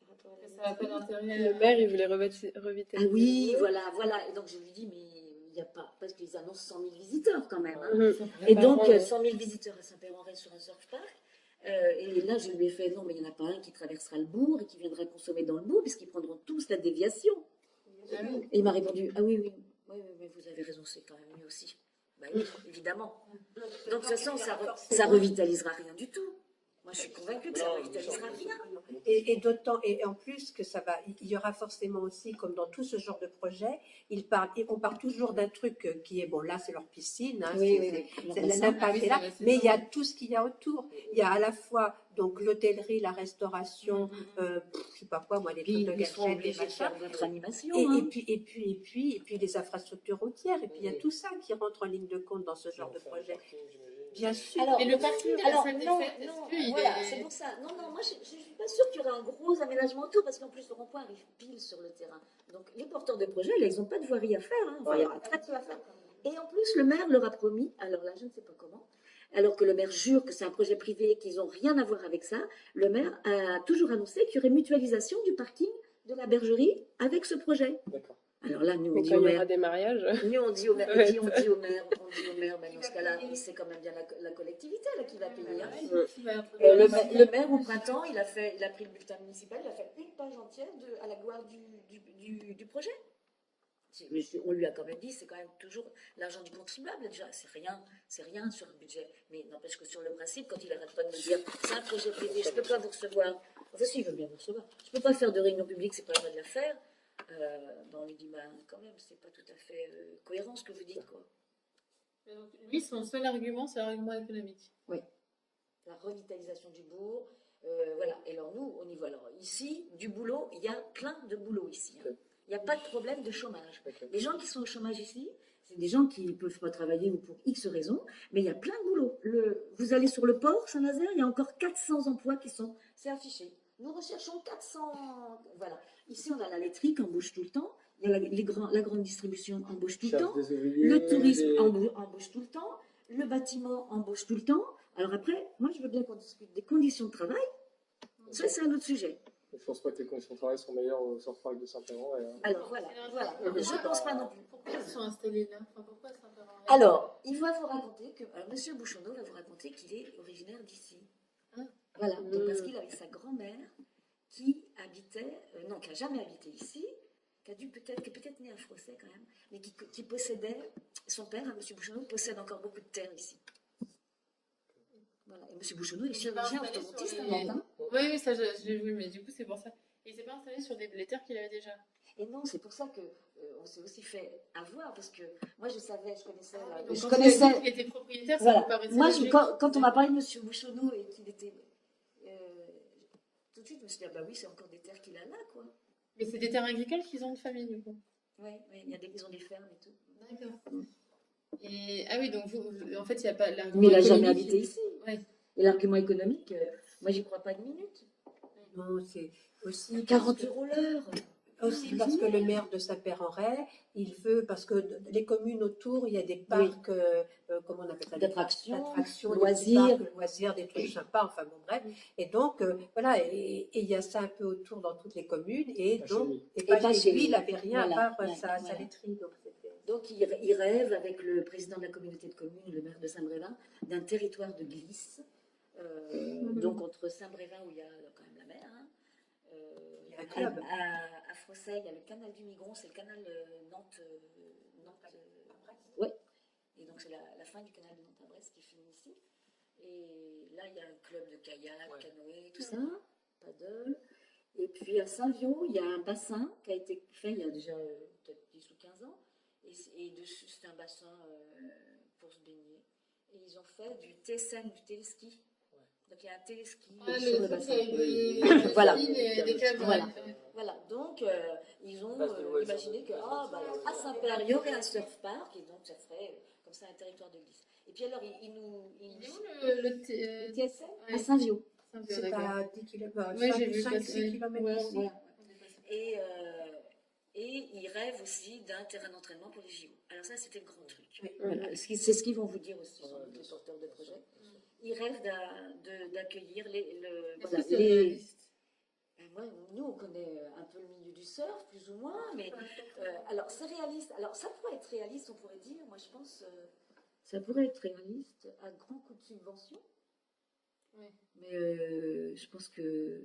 rapport à la Ça n'a pas d'intérêt. Le maire, il voulait revitaliser. Ah oui, voilà. Et donc je lui dis: mais il n'y a pas, parce qu'ils annoncent 100 000 visiteurs quand même. Hein. Mhm. Et donc 100 000 visiteurs à Saint-Péron-Ré sur un surf park. Et là, je lui ai fait: non, mais il n'y en a pas un qui traversera le bourg et qui viendra consommer dans le bourg, puisqu'ils prendront tous la déviation. Ah oui. Et il m'a répondu: ah oui, mais vous avez raison, c'est quand même mieux aussi. Bah oui, évidemment. Donc de toute façon, ça revitalisera rien du tout. Moi, je suis convaincue que ça revitalisera rien. Et d'autant, et en plus que ça va, il y aura forcément aussi, comme dans tout ce genre de projet, on part toujours d'un truc qui est, bon là c'est leur piscine, hein, l'impact Ah oui, est là, ça va, c'est mais ça. il y a tout ce qu'il y a autour. Il y a à la fois donc l'hôtellerie, la restauration, je sais pas quoi, moi, les Puis trucs de ils seront gadgets, des obligés de faire machins. d'autres animations. Et Hein. puis les infrastructures routières, et puis il y a tout ça qui rentre en ligne de compte dans ce genre de projet. Bien sûr. Alors, Et le parking de la alors salle des non, fêtes, est-ce non, qu'il voilà, est- c'est pour ça. Non, non, moi je ne suis pas sûre qu'il y aura un gros aménagement autour parce qu'en plus le rond-point arrive pile sur le terrain. Donc les porteurs de projet, là, ils n'ont pas de voirie à faire. Hein. Enfin, il y aura très peu à faire. Et en plus, le maire leur a promis, alors là, je ne sais pas comment, alors que le maire jure que c'est un projet privé, qu'ils n'ont rien à voir avec ça, le maire a toujours annoncé qu'il y aurait mutualisation du parking de la bergerie avec ce projet. D'accord. Alors là, nous, on Mais dit quand au il y maire. aura des mariages, Nous, on dit au maire, ça va et puis on être- dit au maire, ben, dans ce cas-là, c'est quand même bien la collectivité là, qui va payer. Hein. qui va Le maire, au printemps, il a pris le bulletin municipal, il a fait une page entière à la gloire du projet. On lui a quand même dit, c'est quand même toujours l'argent du contribuable déjà. C'est rien sur le budget. Mais n'empêche que sur le principe, quand il arrête pas de me dire, c'est un projet privé, je ne peux pas vous recevoir. Enfin, si, il veut bien vous recevoir. Je ne peux pas faire de réunion publique, c'est pas à moi de la faire. Ben, on lui dit, ben, quand même, c'est pas tout à fait cohérent ce que vous dites, quoi. Mais donc, lui, son seul argument, c'est l'argument économique. Oui. La revitalisation du bourg, voilà. Et alors nous, au niveau, alors ici, du boulot, il y a plein de boulot ici. Hein. Il n'y a pas de problème de chômage. Ok. Les gens qui sont au chômage ici, c'est des gens qui ne peuvent pas travailler ou pour X raisons, mais il y a plein de boulot. Vous allez sur le port Saint-Nazaire, il y a encore 400 emplois c'est affiché. Nous recherchons 400, voilà. Ici, on a la laiterie qui embauche tout le temps. Il y a la grande distribution embauche tout le temps. Des ouvriers, Le tourisme des- embauche tout le temps. Le bâtiment embauche tout le temps. Alors après, moi, je veux bien qu'on discute des conditions de travail. Ça, c'est un autre sujet. Je pense pas que les conditions de travail sont meilleures au Surf Park de Saint-Péran. Alors voilà. Je pense pas non plus. Pourquoi ils sont installés là? Enfin, pourquoi Saint-Péran? Alors, il va vous raconter que Monsieur Bouchonneau va vous raconter qu'il est originaire d'ici. Ah. Voilà. Donc, parce qu'il avait sa grand-mère qui habitait, non, qui a jamais habité ici, qui a dû peut-être né à Frosset quand même, mais qui possédait, son père, Monsieur Bouchonneau, possède encore beaucoup de terre ici. Voilà. Et Monsieur Bouchonneau est Il s'est pas chirurgien installé orthodontiste sur à les- Nantes, hein. Oui, ça, j'ai vu, mais du coup, c'est pour ça. Il s'est pas installé sur les terres qu'il avait déjà. Et non, c'est pour ça que on s'est aussi fait avoir, parce que moi je connaissais. Donc, Je quand connaissais. il a dit qu'il était propriétaire, ça Voilà. vous paraissait Moi, logique. quand on m'a parlé de Monsieur Bouchonneau et qu'il était. Tout de suite, je me suis dit, ah bah oui, c'est encore des terres qu'il a là, quoi. Mais c'est des terres agricoles qu'ils ont une famille, du coup. Oui, ils ont des fermes et tout. D'accord. Et, ah oui, donc en fait, il n'y a pas l'argument Mais il n'a jamais économique. habité ici. Ouais. Et l'argument économique, moi, j'y crois pas une minute. Non, c'est aussi 40 parce que- € l'heure. Aussi parce que le maire de Saint-Père-en-Retz, il veut, parce que les communes autour, il y a des parcs, comment on appelle ça, D'attractions, des loisirs. petits parcs, loisirs, des trucs sympas, enfin bon, bref. Et donc, voilà, et il y a ça un peu autour dans toutes les communes, et Pas donc, chez lui. et pas pas chez chez lui, lui. il n'avait rien Voilà, à part ouais, sa voilà. laiterie. Donc c'était- Donc, il rêve, avec le président de la communauté de communes, le maire de Saint-Brévin, d'un territoire de glisse. Donc, entre Saint-Brévin, où il y a quand même la mer, hein, Il y a un club. à Frosset, il y a le canal du Migron, c'est le canal Nantes. Ouais. Et donc, c'est la fin du canal de Nantes à Brest qui finit ici. Et là, il y a un club de kayak, canoë, tout ça, paddle. Et puis à Saint-Viau, il y a un bassin qui a été fait il y a déjà peut-être 10 ou 15 ans. Et dessus, c'est un bassin pour se baigner. Et ils ont fait du TSN, du téléski. Donc il y a un téléski Ah, sur le le bassin. truc avec des Voilà. des câbles. Voilà. Ouais. Voilà, donc ils ont Base de loisirs. imaginé que à Saint-Père, il y aurait un surf park, et donc ça serait comme ça un territoire de glisse. Et puis alors, ils nous. Il est où le TSN Ouais. à Saint-Viau. C'est d'accord. à 10 km, Oui, j'ai vu 5-6 passer. km Ouais, d'ici. Voilà. Et ils rêvent aussi d'un terrain d'entraînement pour les JO. Alors ça, c'était le grand truc. Oui. Voilà. C'est ce qu'ils vont vous dire aussi, sans doute, les porteurs de projet. Ils rêvent d'accueillir Est-ce voilà, que c'est les. réaliste? Moi, nous, on connaît un peu le milieu du surf, plus ou moins, mais alors c'est réaliste. Alors ça pourrait être réaliste, on pourrait dire. Moi, je pense, ça pourrait être réaliste à grand coup de subvention. Oui. Mais je pense que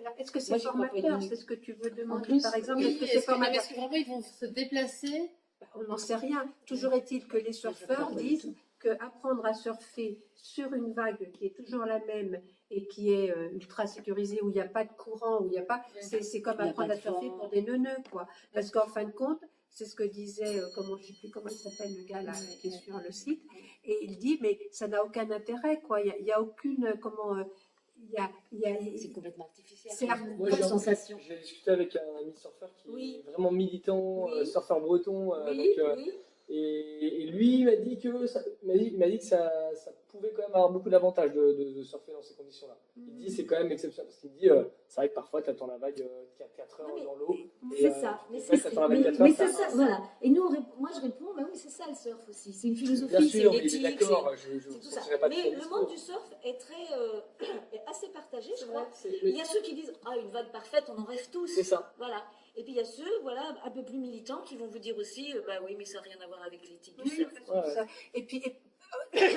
Alors, est-ce que Moi, c'est j'y crois pas une formateur? minute. C'est ce que tu veux demander, plus, par exemple? Oui, Est-ce que c'est est-ce que formateur? vraiment ils vont se déplacer? On n'en sait rien. Toujours est-il que les surfeurs disent qu'apprendre à surfer sur une vague qui est toujours la même et qui est ultra sécurisée, où il n'y a pas de courant, où il n'y a pas, c'est comme Il y a apprendre pas à de surfer vent. pour des neuneux, quoi. Parce qu'en fin de compte, c'est ce que disait, je sais plus comment il s'appelle le gars là qui est sur le site, et il dit mais ça n'a aucun intérêt, quoi. Il y a aucune c'est complètement artificiel. C'est Moi, Comme j'ai sensation. discuté avec un ami surfeur qui Oui. est vraiment militant, Oui. surfeur breton. Oui, Donc, oui. Et lui, il m'a dit que ça pouvait quand même avoir beaucoup d'avantages de surfer dans ces conditions-là. Il dit c'est quand même exceptionnel parce qu'il dit c'est vrai que parfois tu attends la vague 4 heures Non, mais dans l'eau. c'est ça. Mais c'est ça, Mais c'est ça, voilà. Et nous, moi, je réponds, bah oui, c'est ça le surf aussi. C'est une Bien philosophie, c'est sûr, une mais il est éthique, d'accord, je c'est tout ça. sortirai pas de Mais son le discours. monde du surf est est assez partagé, je crois. C'est Il y a ceux qui disent, ah, une vague parfaite, on en rêve tous. c'est ça. Voilà. Et puis il y a ceux, voilà, un peu plus militants qui vont vous dire aussi, bah oui, mais ça n'a rien à voir avec l'éthique du Oui, surf. parce que ça. Et puis,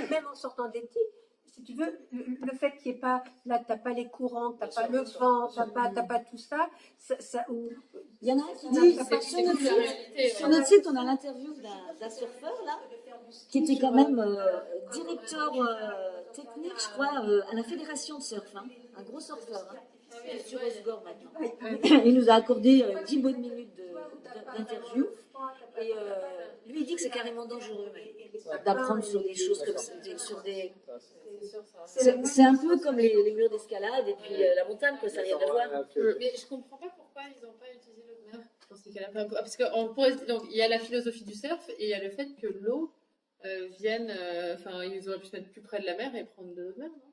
même en sortant d'éthique, si tu veux, le fait qu'il n'y ait pas, là, tu n'as pas les courants, tu n'as Bien pas sûr, le bien sûr, vent, bien tu n'as pas tout ça, Il y en a un qui Ça dit, n'a pas sur c'est notre la site, réalité, sur ouais. notre site, on a l'interview d'un surfeur, là, qui était quand même directeur technique, je crois, à la fédération de surf, hein, un gros surfeur, hein, qui est sur Osgore maintenant. Il nous a accordé 10 bonnes minutes d'interview. Et lui, il dit que c'est carrément dangereux d'apprendre sur des choses comme ça, sur des... C'est sûr, ça. C'est un peu comme les murs d'escalade et puis la montagne, quoi, ça n'a rien à voir. Mais je comprends pas pourquoi ils n'ont pas utilisé l'eau de mer dans ces cas-là. Enfin, parce que donc il y a la philosophie du surf et il y a le fait que l'eau vienne. Enfin, ils auraient pu se mettre plus près de la mer et prendre de l'eau de mer, non?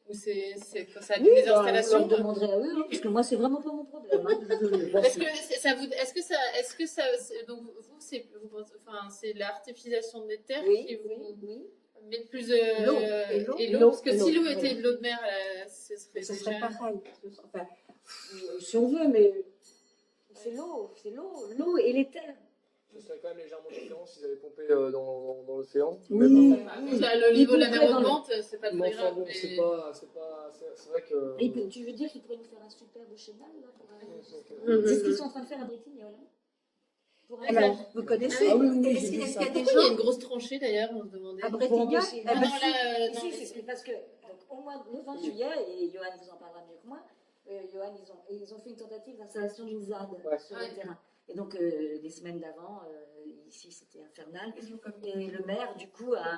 Ou c'est quand ça a des On installations. leur demanderait à eux, hein, parce que moi, c'est vraiment pas mon problème. Hein. Est-ce que ça, donc vous c'est l'artificialisation des terres Oui, qui vous oui. met plus L'eau. et L'eau. l'eau, parce que si L'eau. l'eau était de l'eau de mer, ce serait ce serait déjà. pareil. Enfin, Si on veut, mais c'est l'eau et les terres. Ce serait quand même légèrement différent s'ils avaient pompé dans l'océan. Oui, Le niveau de la mer augmente, c'est pas Mais très enfin grave. bon, mais- c'est vrai que. Et puis, tu veux dire qu'ils pourraient nous faire un superbe cheval là pour Mhm. C'est ce qu'ils sont en train de faire à Bretignolles. Hein. Pour alors, vous connaissez Ah oui, oui, est-ce j'ai qu'il vu y ça. a des Pourquoi il y a une gens grosse tranchée d'ailleurs, on se demandait. à Bretignolles empêcher. eh ben, non, si. là, non, Si, c'est parce que donc, au mois le 20 juillet, et Johan vous en parlera mieux que moi, Johan, ils ont fait une tentative d'installation d'une ZAD sur le terrain. Et donc, les semaines d'avant, ici, c'était infernal. Et le maire, du coup, a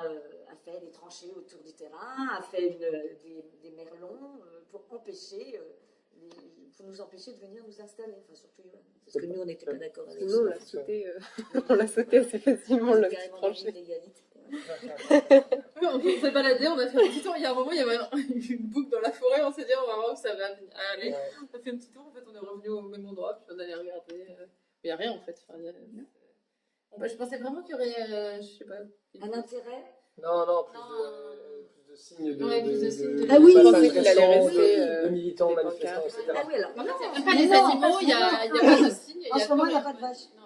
fait des tranchées autour du terrain, a fait des merlons pour nous empêcher de venir nous installer. Enfin, surtout Johan. Parce que nous, on n'était pas d'accord avec Sinon, ça. on l'a sauté assez facilement, C'est la carrément petite dans tranchée. l'illégalité. On s'est baladé, on a fait un petit tour. Il y a un moment, il y avait une boucle dans la forêt. On s'est dit, on va voir où ça va aller. Ouais. On a fait un petit tour. En fait, on est revenu au même endroit. Puis on allait regarder. Il n'y a rien en fait. Enfin, je pensais vraiment qu'il y aurait, je sais pas. Un intérêt. Non, plus de signes de. Ouais, plus de signes de- Ah oui, passage oui, il allait récent, rester, de militants, des manifestants, pancartes. etc. Ah oui, alors. En fait, c'est même Mais pas les non, animaux, il n'y a pas de signes. En ce moment, il n'y a pas de vache. Non.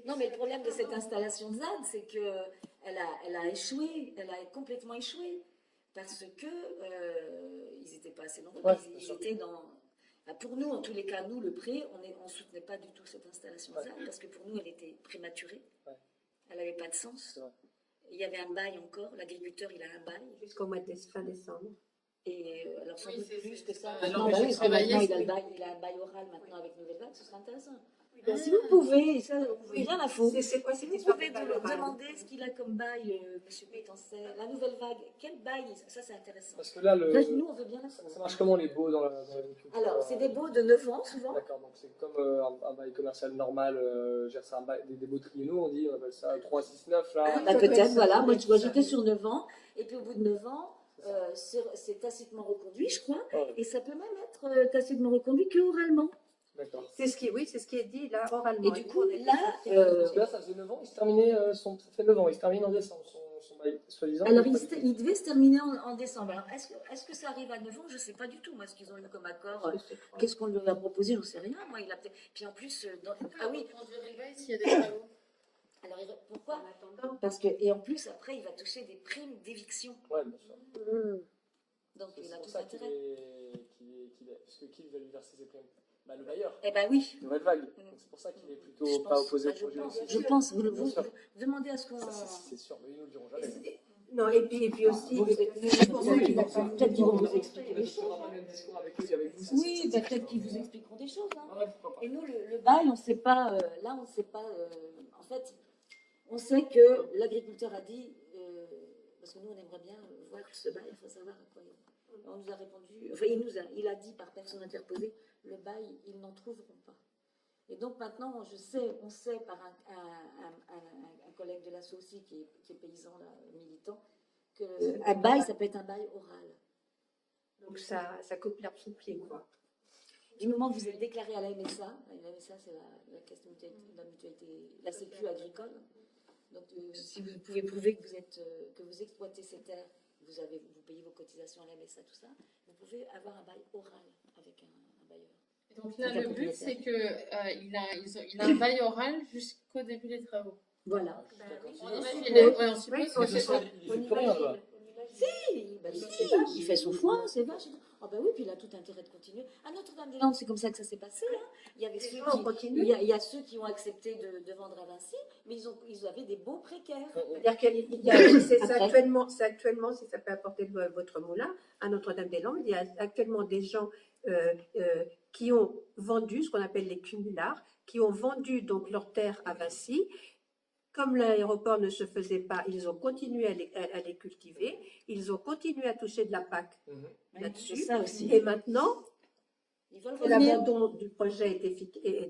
Non, mais le problème de cette installation de ZAD, c'est qu'elle a échoué, elle a complètement échoué, parce que ils n'étaient pas assez nombreux. Ouais, ils bien sûr. étaient dans. Enfin, pour nous, en tous les cas, nous, le pré, on ne soutenait pas du tout cette installation de ZAD, parce que pour nous, elle était prématurée. Ouais. Elle n'avait pas de sens. C'est vrai. Il y avait un bail encore, l'agriculteur, il a un bail. Jusqu'au mois de fin décembre. Et alors, sans Oui, doute c'est- plus c'est que ça. pas- Maintenant, l'empêcher de parce que travailler, maintenant, c'est- il a un bail oral maintenant avec Nouvelle Vague, ce serait intéressant. Ben, si vous pouvez, ça, vous pouvez bien l'info. C'est quoi cette Vous histoire pouvez de balle orale demander ce qu'il a comme bail, monsieur Pétancet. La Nouvelle Vague, quel bail? Ça, c'est intéressant. Parce que là, Là, nous, on veut bien l'info. ça marche comment les baux dans l'agriculture? Alors, c'est des baux de 9 ans, souvent. D'accord, donc c'est comme un bail commercial normal, c'est un bail, des baux triennaux, on appelle ça 3, 6, 9 là. Ah, bah, peut-être, voilà. Moi, tu vois, j'étais sur 9 ans. Et puis, au bout de 9 ans, c'est tacitement reconduit, je crois. Ouais. Et ça peut même être tacitement reconduit que oralement. D'accord. C'est ce qui est dit là oralement. Et du coup, là, Parce que là, ça faisait 9 ans, il se terminait, ça fait 9 ans, il se termine en décembre, son bail, soi-disant. alors, il devait se terminer en décembre. Alors, est-ce que ça arrive à 9 ans? Je ne sais pas du tout. Moi, ce qu'ils ont eu comme accord, qu'est-ce qu'on lui a proposé? Je ne sais rien. Moi, il a peut-être. Puis en plus, ah oui. On dirait le bail s'il y a des travaux. Alors, pourquoi? En attendant. Parce que, et en plus, après, il va toucher des primes d'éviction. Ouais, bien sûr. Donc, C'est il a pour tout ça qu'il intérêt. parce que qui va lui verser ses primes? Bah, le bailleur, Eh ben oui. Nouvelle Vague. Donc c'est pour ça qu'il est plutôt Je pas pense, opposé au je projet pense, aussi. je pense. Vous Bien sûr. demandez à ce qu'on. Ça, c'est sûr, mais ils nous le diront jamais. Non, et puis aussi. Peut-être qu'ils vont vous expliquer des On choses. aura pas le même discours avec eux qu'avec vous. ça, Oui, c'est- bah, peut-être qu'ils vous expliqueront des choses. Hein. Ouais, pourquoi pas. Et nous, le bail, on ne sait pas. Là, on ne sait pas. En fait, on sait que l'agriculteur a dit. Parce que nous, on aimerait bien voir ce bail, il faut savoir à quoi il. On nous a répondu. Enfin, il a dit par personne interposée le bail, ils n'en trouveront pas. Et donc maintenant, on sait par un collègue de l'asso aussi qui est paysan, là, militant, qu'un bail, ça peut être un bail oral. Donc ça coupe l'herbe sous le pied, quoi. Du moment que vous êtes déclaré à la MSA c'est la caisse de mutualité, la sécu agricole. Donc si vous pouvez prouver que vous exploitez ces terres, vous payez vos cotisations à la MSA, tout ça, vous pouvez avoir un bail oral avec un bailleur. Et donc là, le but, c'est qu'il a un bail oral jusqu'au début des travaux. Voilà. On suppose il fait son foin, c'est vache. Ah ben oui, puis il a tout intérêt de continuer. À Notre-Dame-des-Landes, c'est comme ça que ça s'est passé. Hein. Il y a ceux qui ont accepté de vendre à Vinci, mais ils avaient des baux précaires. C'est actuellement, si ça peut apporter votre moulin, à Notre-Dame-des-Landes, il y a actuellement des gens qui ont vendu, ce qu'on appelle les cumulards, qui ont vendu donc leurs terres à Vinci. Comme l'aéroport ne se faisait pas, ils ont continué à les cultiver, ils ont continué à toucher de la PAC là-dessus. Ça aussi. Et maintenant, que l'abandon du projet est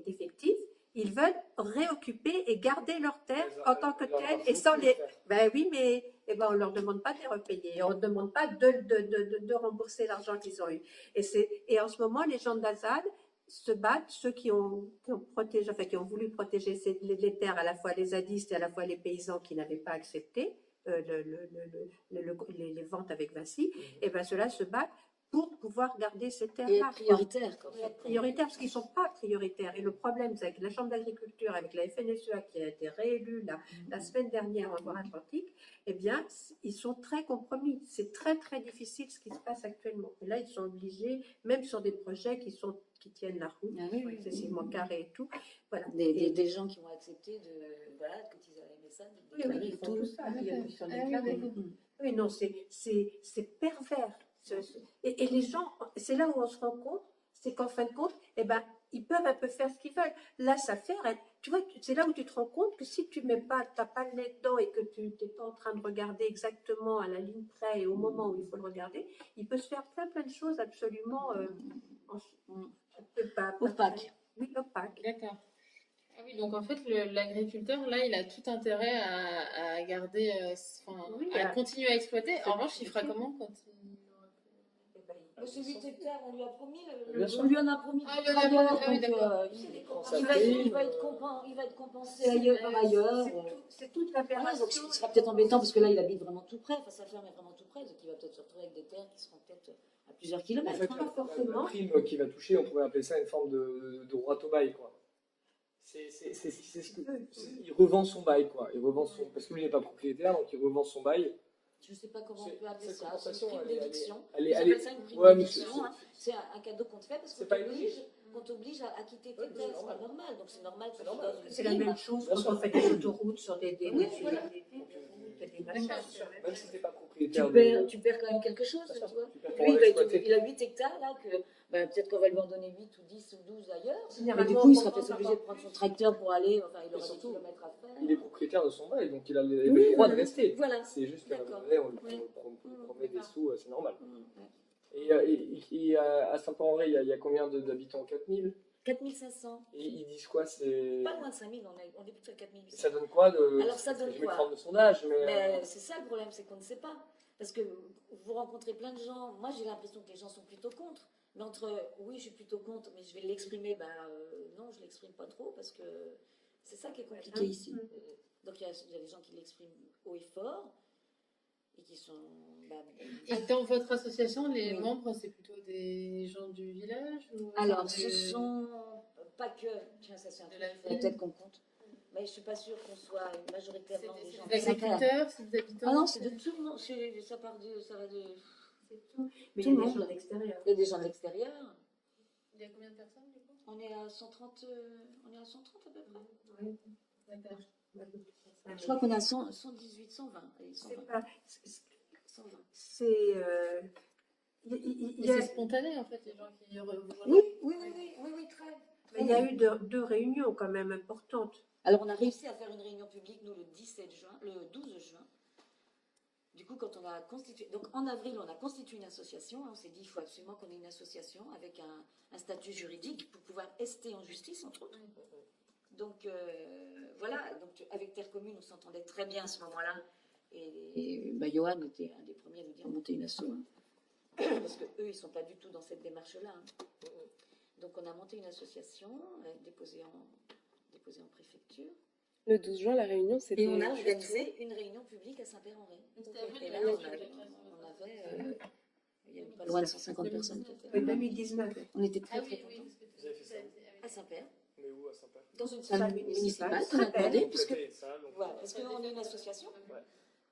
effectif, ils veulent réoccuper et garder leurs terres en tant que telles et sans les. Ben oui, mais on ne leur demande pas de les repayer, on ne demande pas de rembourser l'argent qu'ils ont eu. Et en ce moment, les gens d'Azad se battent, ceux qui ont voulu protéger les terres, à la fois les zadistes et à la fois les paysans qui n'avaient pas accepté les ventes avec Vinci, et bien ceux-là se battent pour pouvoir garder ces terres-là. Prioritaires. Prioritaires, parce qu'ils ne sont pas prioritaires. Et le problème, c'est avec la Chambre d'agriculture, avec la FNSEA qui a été réélue la semaine dernière en Loire-Atlantique, eh bien, ils sont très compromis. C'est très, très difficile ce qui se passe actuellement. Et là, ils sont obligés, même sur des projets qui tiennent la route, qui sont excessivement carrés et tout. Voilà. Des gens qui ont accepté quand ils avaient aimé ça, ils font tout ça. Ils sont déclarés. Oui, non, c'est pervers. Et les gens, c'est là où on se rend compte, c'est qu'en fin de compte, ils peuvent un peu faire ce qu'ils veulent. Là, ça fait, tu vois, c'est là où tu te rends compte que si tu n'as pas le nez dedans et que tu n'es pas en train de regarder exactement à la ligne près et au moment où il faut le regarder, il peut se faire plein de choses absolument opaques. Oui, opaques. D'accord. Ah oui, donc en fait, l'agriculteur, là, il a tout intérêt à garder, à continuer à exploiter. En revanche, il fera comment quand il... Ce 8 hectares, on lui a promis, on lui en a promis il va être compensé ailleurs. C'est toute l'aberration. Donc ce sera peut-être embêtant parce que là, il habite vraiment tout près, sa ferme est vraiment tout près, donc il va peut-être se retrouver avec des terres qui seront peut-être à plusieurs kilomètres. En fait, la prime qu'il va toucher, on pourrait appeler ça une forme de droit au bail, quoi. Il revend son bail, quoi. Parce que lui n'est pas propriétaire, donc il revend son bail. Je ne sais pas comment on peut appeler ça. C'est une prime d'éviction. Ça une prime d'éviction. C'est un cadeau qu'on te fait parce qu'on t'oblige à quitter tes terres. C'est pas normal. Donc c'est normal. C'est la même chose quand on fait des autoroutes sur des Même si t'es pas propriétaire. Tu perds quand même quelque chose, tu vois. Lui, il a 8 hectares là que peut-être qu'on va lui en donner 8 ou 10 ou 12 ailleurs. Mais du coup, il sera peut-être obligé de prendre son tracteur pour aller. Enfin, il aura des kilomètres à faire. Il est propriétaire de son bail, donc il a le droit de rester. Voilà. C'est juste qu'à un moment donné, on lui promet des sous, c'est normal. Et à Saint-Henri, il y a combien d'habitants? 4000? 4500. Et ils disent quoi? C'est pas loin de 5000, on est plutôt à 4800. Ça donne quoi Alors ça donne quoi? Une forme de sondage, mais c'est ça le problème, c'est qu'on ne sait pas. Parce que vous rencontrez plein de gens. Moi, j'ai l'impression que les gens sont plutôt contre. Mais entre oui, je suis plutôt contre, mais je vais l'exprimer, non, je ne l'exprime pas trop parce que c'est ça qui est compliqué ici. Donc il y a des gens qui l'expriment haut et fort et qui sont. Et dans votre association, les membres, c'est plutôt des gens du village ou Alors, ce sont pas que. Tiens, ça c'est un truc peut-être qu'on compte. Mais je ne suis pas sûre qu'on soit majoritairement des gens. Des agriculteurs, c'est des habitants. Ah non, c'est de tout le monde. Ça va de. C'est tout. Mais tout il y a des gens de l'extérieur. Il y a des gens de l'extérieur. Il y a combien de personnes du coup? On est à 130 à peu près. Oui. D'accord. Je crois qu'on a 118, 120. C'est pas. 120. C'est. C'est spontané en fait, les gens qui Oui, très. Mais il y a eu deux réunions quand même importantes. Alors on a réussi à faire une réunion publique, nous, le 12 juin. Du coup, quand on a constitué, donc en avril, on a constitué une association. On s'est dit, il faut absolument qu'on ait une association avec un statut juridique pour pouvoir ester en justice, entre autres. Donc voilà, donc avec Terre Commune, on s'entendait très bien à ce moment-là. Et bah, Johan était un des premiers à nous dire monter une asso. Hein. Parce qu'eux, ils ne sont pas du tout dans cette démarche-là. Hein. Donc on a monté une association, déposée en préfecture. Le 12 juin, la réunion, c'était. Et on a organisé une réunion publique à Saint-Père-en-Retz. Et là, on avait il y avait pas loin de 150 personnes qui étaient là. En 2019. On était très, Ah très oui, contents. oui, parce que Vous avez fait ça À Saint-Père, Mais où à Saint-Père? dans une Salle salle municipale, municipale, très on a demandé, belle. puisque, Compléter ça, donc, voilà, parce qu'on est une association.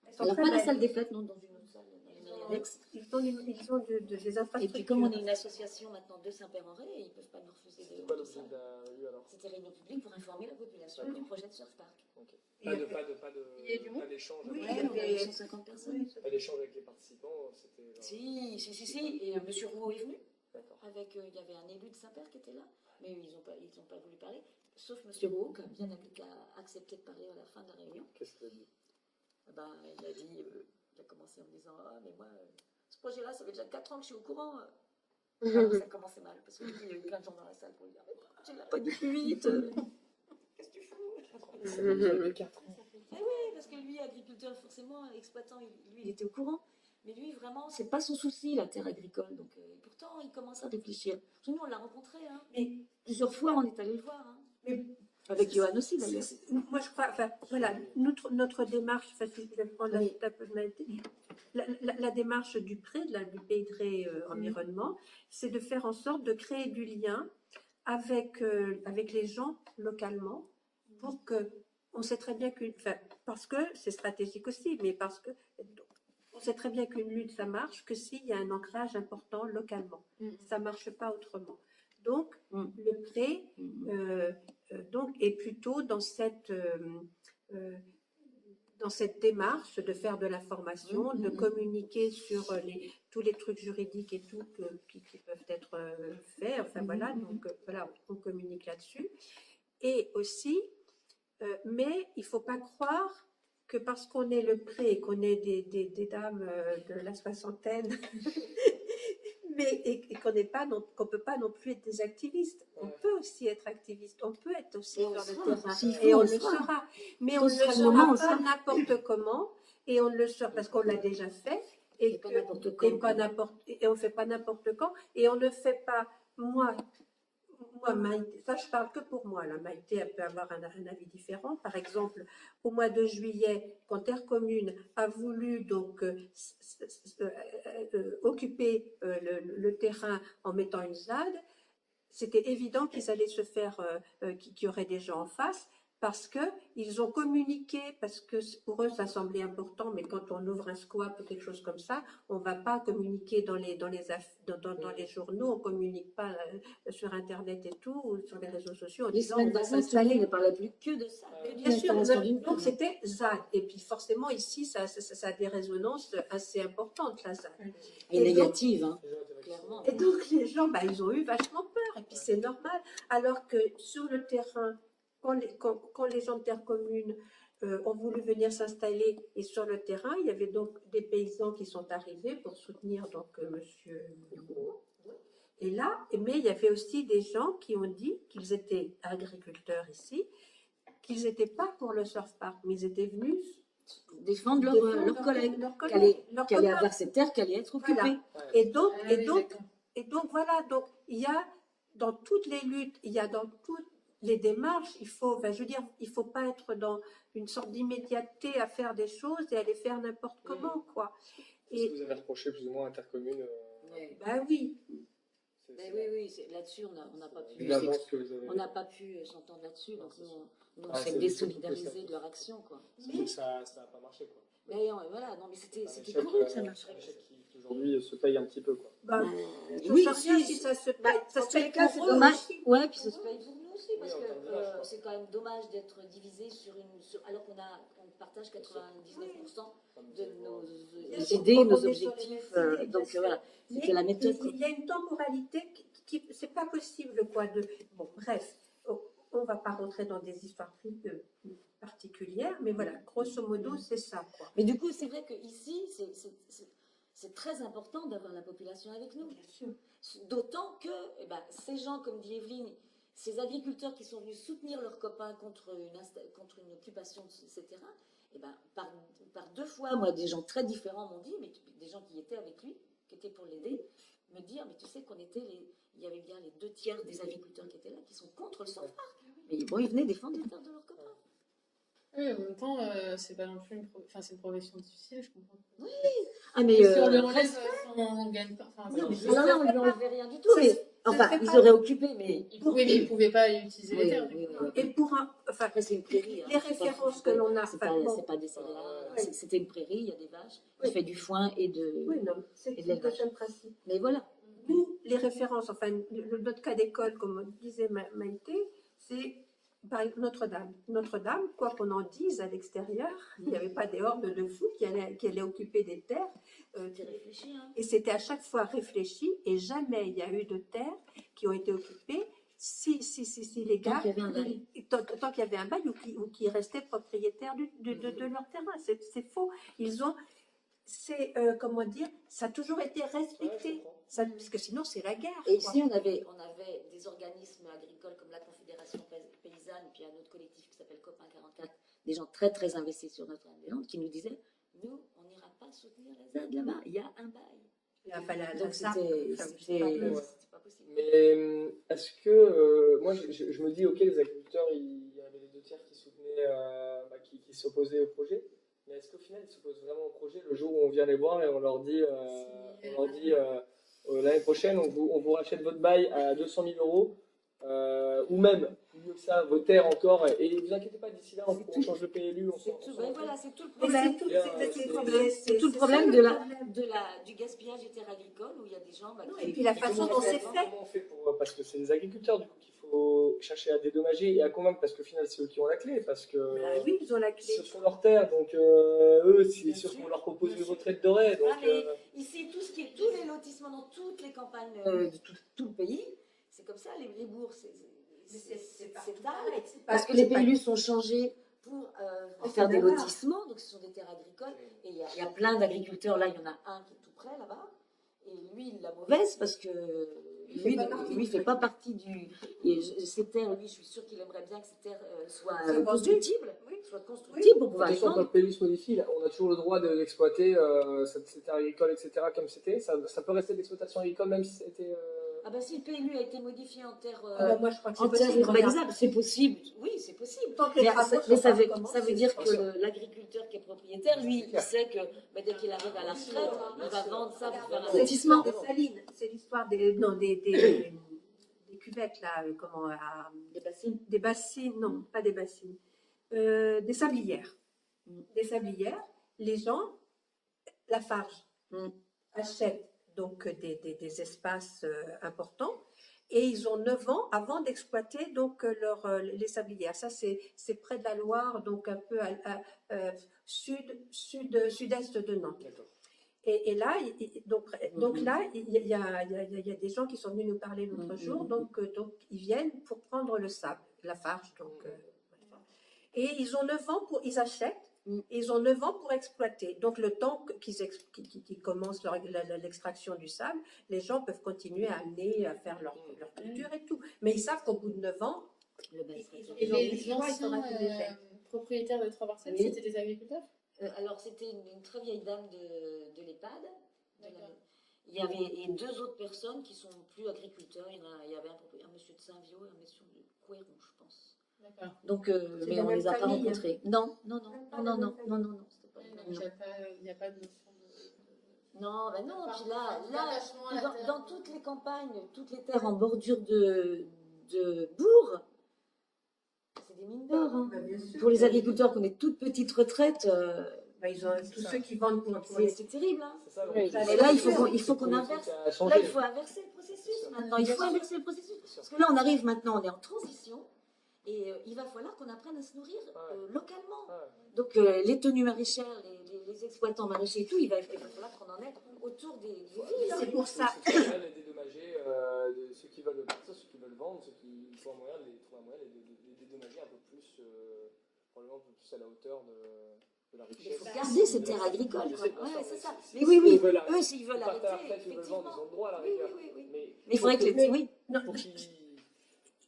Elles sont Alors, très pas la belles. salle des fêtes, non, dans une autre salle, dans les mairies annexes. Ils ont des Et infrastructures. puis, comme on est une association maintenant de Saint-Père-en-Retz, ils ne peuvent pas nous refuser C'était de quoi de l'objet salle. de la revue alors? C'était réunion publique pour informer la population du projet de Surf Park. Ok. Il y a- Il y a du monde? Pas d'échange Oui, avec, il y Ouais, avait- 150 personnes. Oui, pas d'échange avec les participants, c'était. Si. Et M. Rouault est venu. D'accord. Avec, il y avait un élu de Saint-Père qui était là, mais ils n'ont pas voulu parler, sauf M. Rouault qui a accepté de parler à la fin de la réunion. Qu'est-ce qu'il a dit? Il a dit, il a commencé en me disant, ah mais moi, ce projet-là, ça fait déjà 4 ans que je suis au courant. Alors, ça commençait mal, parce qu'il y a eu plein de gens dans la salle pour lui dire, mais pourquoi tu ne l'as pas dit plus vite? Qu'est-ce que tu fous? 4 ans. Eh oui, parce que lui, agriculteur, forcément, exploitant, lui, il était au courant. Mais lui, vraiment, c'est pas son souci, la terre agricole. Donc, pourtant, il commence à réfléchir. Parce que nous, on l'a rencontré. Hein. Mais- Plusieurs fois, on est allé le voir. Hein. mais- Avec Johan aussi, d'ailleurs. Moi, je crois, enfin, voilà, notre démarche, enfin, si je vais prendre Oui. la personnalité, la démarche du prêt, du PIDRE environnement, c'est de faire en sorte de créer du lien avec les gens localement pour que, on sait très bien parce que c'est stratégique aussi, mais parce que on sait très bien qu'une lutte, ça marche que s'il y a un ancrage important localement. Ça ne marche pas autrement. Donc, le prêt donc, est plutôt dans cette démarche de faire de la formation, de communiquer sur tous les trucs juridiques et tout qui peuvent être faits. Enfin, voilà, donc voilà, on communique là-dessus. Et aussi, mais il ne faut pas croire que parce qu'on est le pré et qu'on est des dames de la soixantaine, et qu'on ne peut pas non plus être des activistes. On peut aussi être activiste, on peut être aussi Et on sur le sera, terrain, s'il faut, et on on le sera. sera. Mais Quand on ce ne sera le le moment, on sera pas sera. n'importe comment, et on ne le sera parce qu'on l'a déjà fait, Et pas n'importe et quand. on ne fait pas n'importe quand, et on ne fait pas, moi, Maïté, ça je parle que pour moi, là, Maïté elle peut avoir un avis différent. Par exemple, au mois de juillet, quand Terre Commune a voulu donc occuper le terrain en mettant une ZAD, c'était évident qu'ils allaient se faire, qu'il y aurait des gens en face, parce qu'ils ont communiqué, parce que pour eux ça semblait important, mais quand on ouvre un squat ou quelque chose comme ça, on ne va pas communiquer dans les journaux, on ne communique pas sur Internet et tout, ou sur les réseaux sociaux en Les disant semaines on va d'avant, tout le monde s'installer. ne parlait plus que de ça. Que Bien sûr, d'installation d'une donc ferme. c'était ZAD. Et puis forcément ici, ça a des résonances assez importantes, la ZAD. Et donc- négative, hein, Les gens étaient clairement. Et donc les gens, ils ont eu vachement peur, et puis c'est normal. Alors que sur le terrain, quand les gens de Terre Commune ont voulu venir s'installer, et sur le terrain, il y avait donc des paysans qui sont arrivés pour soutenir donc Monsieur Rouault. Et là, mais il y avait aussi des gens qui ont dit qu'ils étaient agriculteurs ici, qu'ils n'étaient pas pour le surf park, mais ils étaient venus Défendre défendre leurs collègues leurs qui allaient copains. avoir cette terre qui allait être occupée. Voilà. Et donc voilà, donc il y a dans toutes les luttes, il y a dans toutes les démarches, il faut pas être dans une sorte d'immédiateté à faire des choses et à les faire n'importe comment, quoi. Est-ce que vous avez reproché plus ou moins à Intercommune Ouais. Ben oui, Mais oui, là-dessus, on n'a pas pu. l'avance que vous avez. On n'a pas pu s'entendre là-dessus, donc nous on Ah, s'est c'est désolidarisé surtout que de leur action, quoi. C'est que ça n'a pas marché, quoi. Mais voilà, non, mais c'était Un échec, courant que ça un marcherait. échec qui aujourd'hui se paye un petit peu, quoi. ben, Oui, ça change rien si ça se paye. Ça dans se tous les paye cas, pour c'est eux dommage. aussi. Ouais, puis ça se paye pour nous aussi, parce Oui, en termes que d'image, quoi. c'est quand même dommage d'être divisé alors qu'on partage 99% de nos idées, nos objectifs. Donc voilà, c'était la méthode. Il y a une temporalité c'est pas possible, quoi. Bon, bref. on ne va pas rentrer dans des histoires particulières, mais voilà, grosso modo, c'est ça, quoi. Mais du coup, c'est vrai qu'ici, c'est très important d'avoir la population avec nous. Bien sûr. D'autant que eh ben, ces gens, comme dit Evelyne, ces agriculteurs qui sont venus soutenir leurs copains contre une occupation de ces terrains, eh ben, par deux fois, moi, des gens très différents m'ont dit, mais des gens qui étaient avec lui, qui étaient pour l'aider, me dire, mais tu sais qu'on était il y avait bien les 2/3 des agriculteurs qui étaient là, qui sont contre le Surf-Park. Mais bon, ils venaient défendre les terres de leurs copains. Oui, en même temps, c'est pas non plus c'est une profession difficile, je comprends. Oui. Ah, mais Si on lui enlève, reste... on gagne pas. Enfin, Non, mais c'est- là, on ne lui enlevait rien du tout. Ça, Mais, enfin, fait ils pas- auraient occupé, mais... oui, mais ils pouvaient pas utiliser les Oui, terres. oui, Du coup. oui. Et pour enfin, Après, c'est une prairie. les références que l'on a, C'est enfin, pas, bon, c'est pas des céréales. Oui. C'était une prairie, il y a des vaches. Oui. Il fait du foin et de... oui, non, c'est Et de le l'élevage. deuxième principe. Mais voilà. Nous, les références, enfin, notre cas d'école, comme disait Maïté, c'est par exemple, Notre-Dame. Notre-Dame, quoi qu'on en dise à l'extérieur, il n'y avait pas des hordes de fous qui allaient occuper des terres. C'était réfléchi, hein. Et c'était à chaque fois réfléchi, et jamais il y a eu de terres qui ont été occupées si les Tant gars, qu'il y avait un bail. tant qu'il y avait un bail ou qui restaient propriétaires de leur terrain. C'est faux. Ils ont, comment dire, ça a toujours été respecté. Ça, parce que sinon, c'est la guerre. Et quoi. ici, on avait des organismes agricoles comme la Confédération Paysanne, puis un autre collectif qui s'appelle Copain 44, des gens très très investis sur Notre-Dame-des-Landes, qui nous disaient, nous, on n'ira pas soutenir les aides là-bas, il y a un bail. Enfin, Donc ça, c'était pas possible. Mais est-ce que, moi je me dis, ok, les agriculteurs, il y avait les 2/3 qui soutenaient, qui s'opposaient au projet, mais est-ce qu'au final ils s'opposent vraiment au projet le jour où on vient les voir et on leur dit, l'année prochaine, on vous rachète votre bail à 200 000 euros, ou même, mieux que ça, vos terres encore, et ne vous inquiétez pas, d'ici là, on change de PLU, on s'en Voilà, c'est tout le Mais problème. C'est tout le problème du gaspillage des terres agricoles où il y a des gens. Et puis la façon dont c'est fait. Comment on fait parce que c'est les agriculteurs du coup qu'il faut chercher à dédommager et à convaincre parce qu'au final c'est eux qui ont la clé parce que Oui, ils ont la clé. ce sont leurs terres donc eux c'est Bien sûr sûr, qu'on leur propose bien une sûr. retraite dorée donc mais ici, tous les lotissements dans toutes les campagnes de tout le pays, c'est comme ça, les bourgs, c'est pareil. Parce que les PLU sont changés pour faire des lotissements, donc ce sont des terres agricoles. Et il y a plein d'agriculteurs, là, il y en a un qui est tout près là-bas. Et lui, il l'a mauvaise parce que lui, il ne fait pas partie du. Ces terres, lui, je suis sûre qu'il aimerait bien que ces terres soient constructibles. Soient constructibles pour de pouvoir toute les façon, quand vendre. le PLU se modifie, on a toujours le droit d'exploiter cette terre agricole, etc. comme c'était. Ça peut rester de l'exploitation agricole même si c'était. Ah ben si le PLU a été modifié en terre Moi, je crois que c'est en terre possible. urbanisable, c'est possible. Oui, c'est possible. Tant que les Mais travaux mais sont ça pas veut commencés, dire bien sûr. que l'agriculteur qui est propriétaire, lui, il sait que dès qu'il arrive à la retraite, il va vendre ça pour faire un C'est lotissement. l'histoire des salines, c'est l'histoire des cuvettes, là, Des bassines. des bassines, non, pas des bassines, des sablières. Des sablières, les gens, la Farge, achètent donc des espaces importants et ils ont 9 ans avant d'exploiter donc les sablières. Ça, c'est près de la Loire, donc un peu sud-est de Nantes. Et là, donc là, il y a des gens qui sont venus nous parler l'autre jour, donc ils viennent pour prendre le sable, la farge. Et ils ont 9 ans ils achètent, et ils ont 9 ans pour exploiter. Donc le temps qu'ils commencent l'extraction du sable, les gens peuvent continuer à amener, à faire leur culture et tout. Mais ils savent qu'au bout de 9 ans, ils ont Et du choix, ils sont anciens propriétaires de 3 parcelles, Oui. c'était des agriculteurs? Alors c'était une très vieille dame de l'EHPAD. D'accord. Il y avait 2 autres personnes qui sont plus agriculteurs. Il y avait un monsieur de Saint-Viau et un monsieur de Couéron, je pense. D'accord. Donc, mais la on même les a pas famille. rencontrés. Non, c'était pas la Donc, même. il n'y a pas de notion de. Non, ben non. Puis là, D'attachement à la terre. dans toutes les campagnes, toutes les terres en bordure de bourg, c'est des mines d'or. Hein. bien sûr. Pour les agriculteurs qui ont des toutes petites retraites, Ils ont tous ceux qui vendent pour c'est terrible. Hein. C'est ça, donc, Oui. Et là, il faut qu'on inverse. Ça a Là, changé. il faut inverser le processus maintenant. Il faut inverser le processus. Parce que là, on arrive maintenant, on est en transition. Et il va falloir qu'on apprenne à se nourrir localement. Donc, les tenues maraîchères, les exploitants maraîchers et tout, il va falloir qu'on en ait autour des villes. C'est pour ça. C'est dédommager de ceux qui veulent partir, ceux qui veulent vendre, ceux qui trouvent un moyen de probablement un peu plus à la hauteur de la Il richesse. faut garder ces terres agricoles. Je sais, bien Ouais, sûr, c'est ça. si- Mais oui, oui, ils veulent eux, s'ils veulent partir arrêter, après, s'ils veulent vendre, ils ont le droit à la Oui, rigueur. oui. Mais Mais il faudrait que Mais- oui. non, faut qu'ils...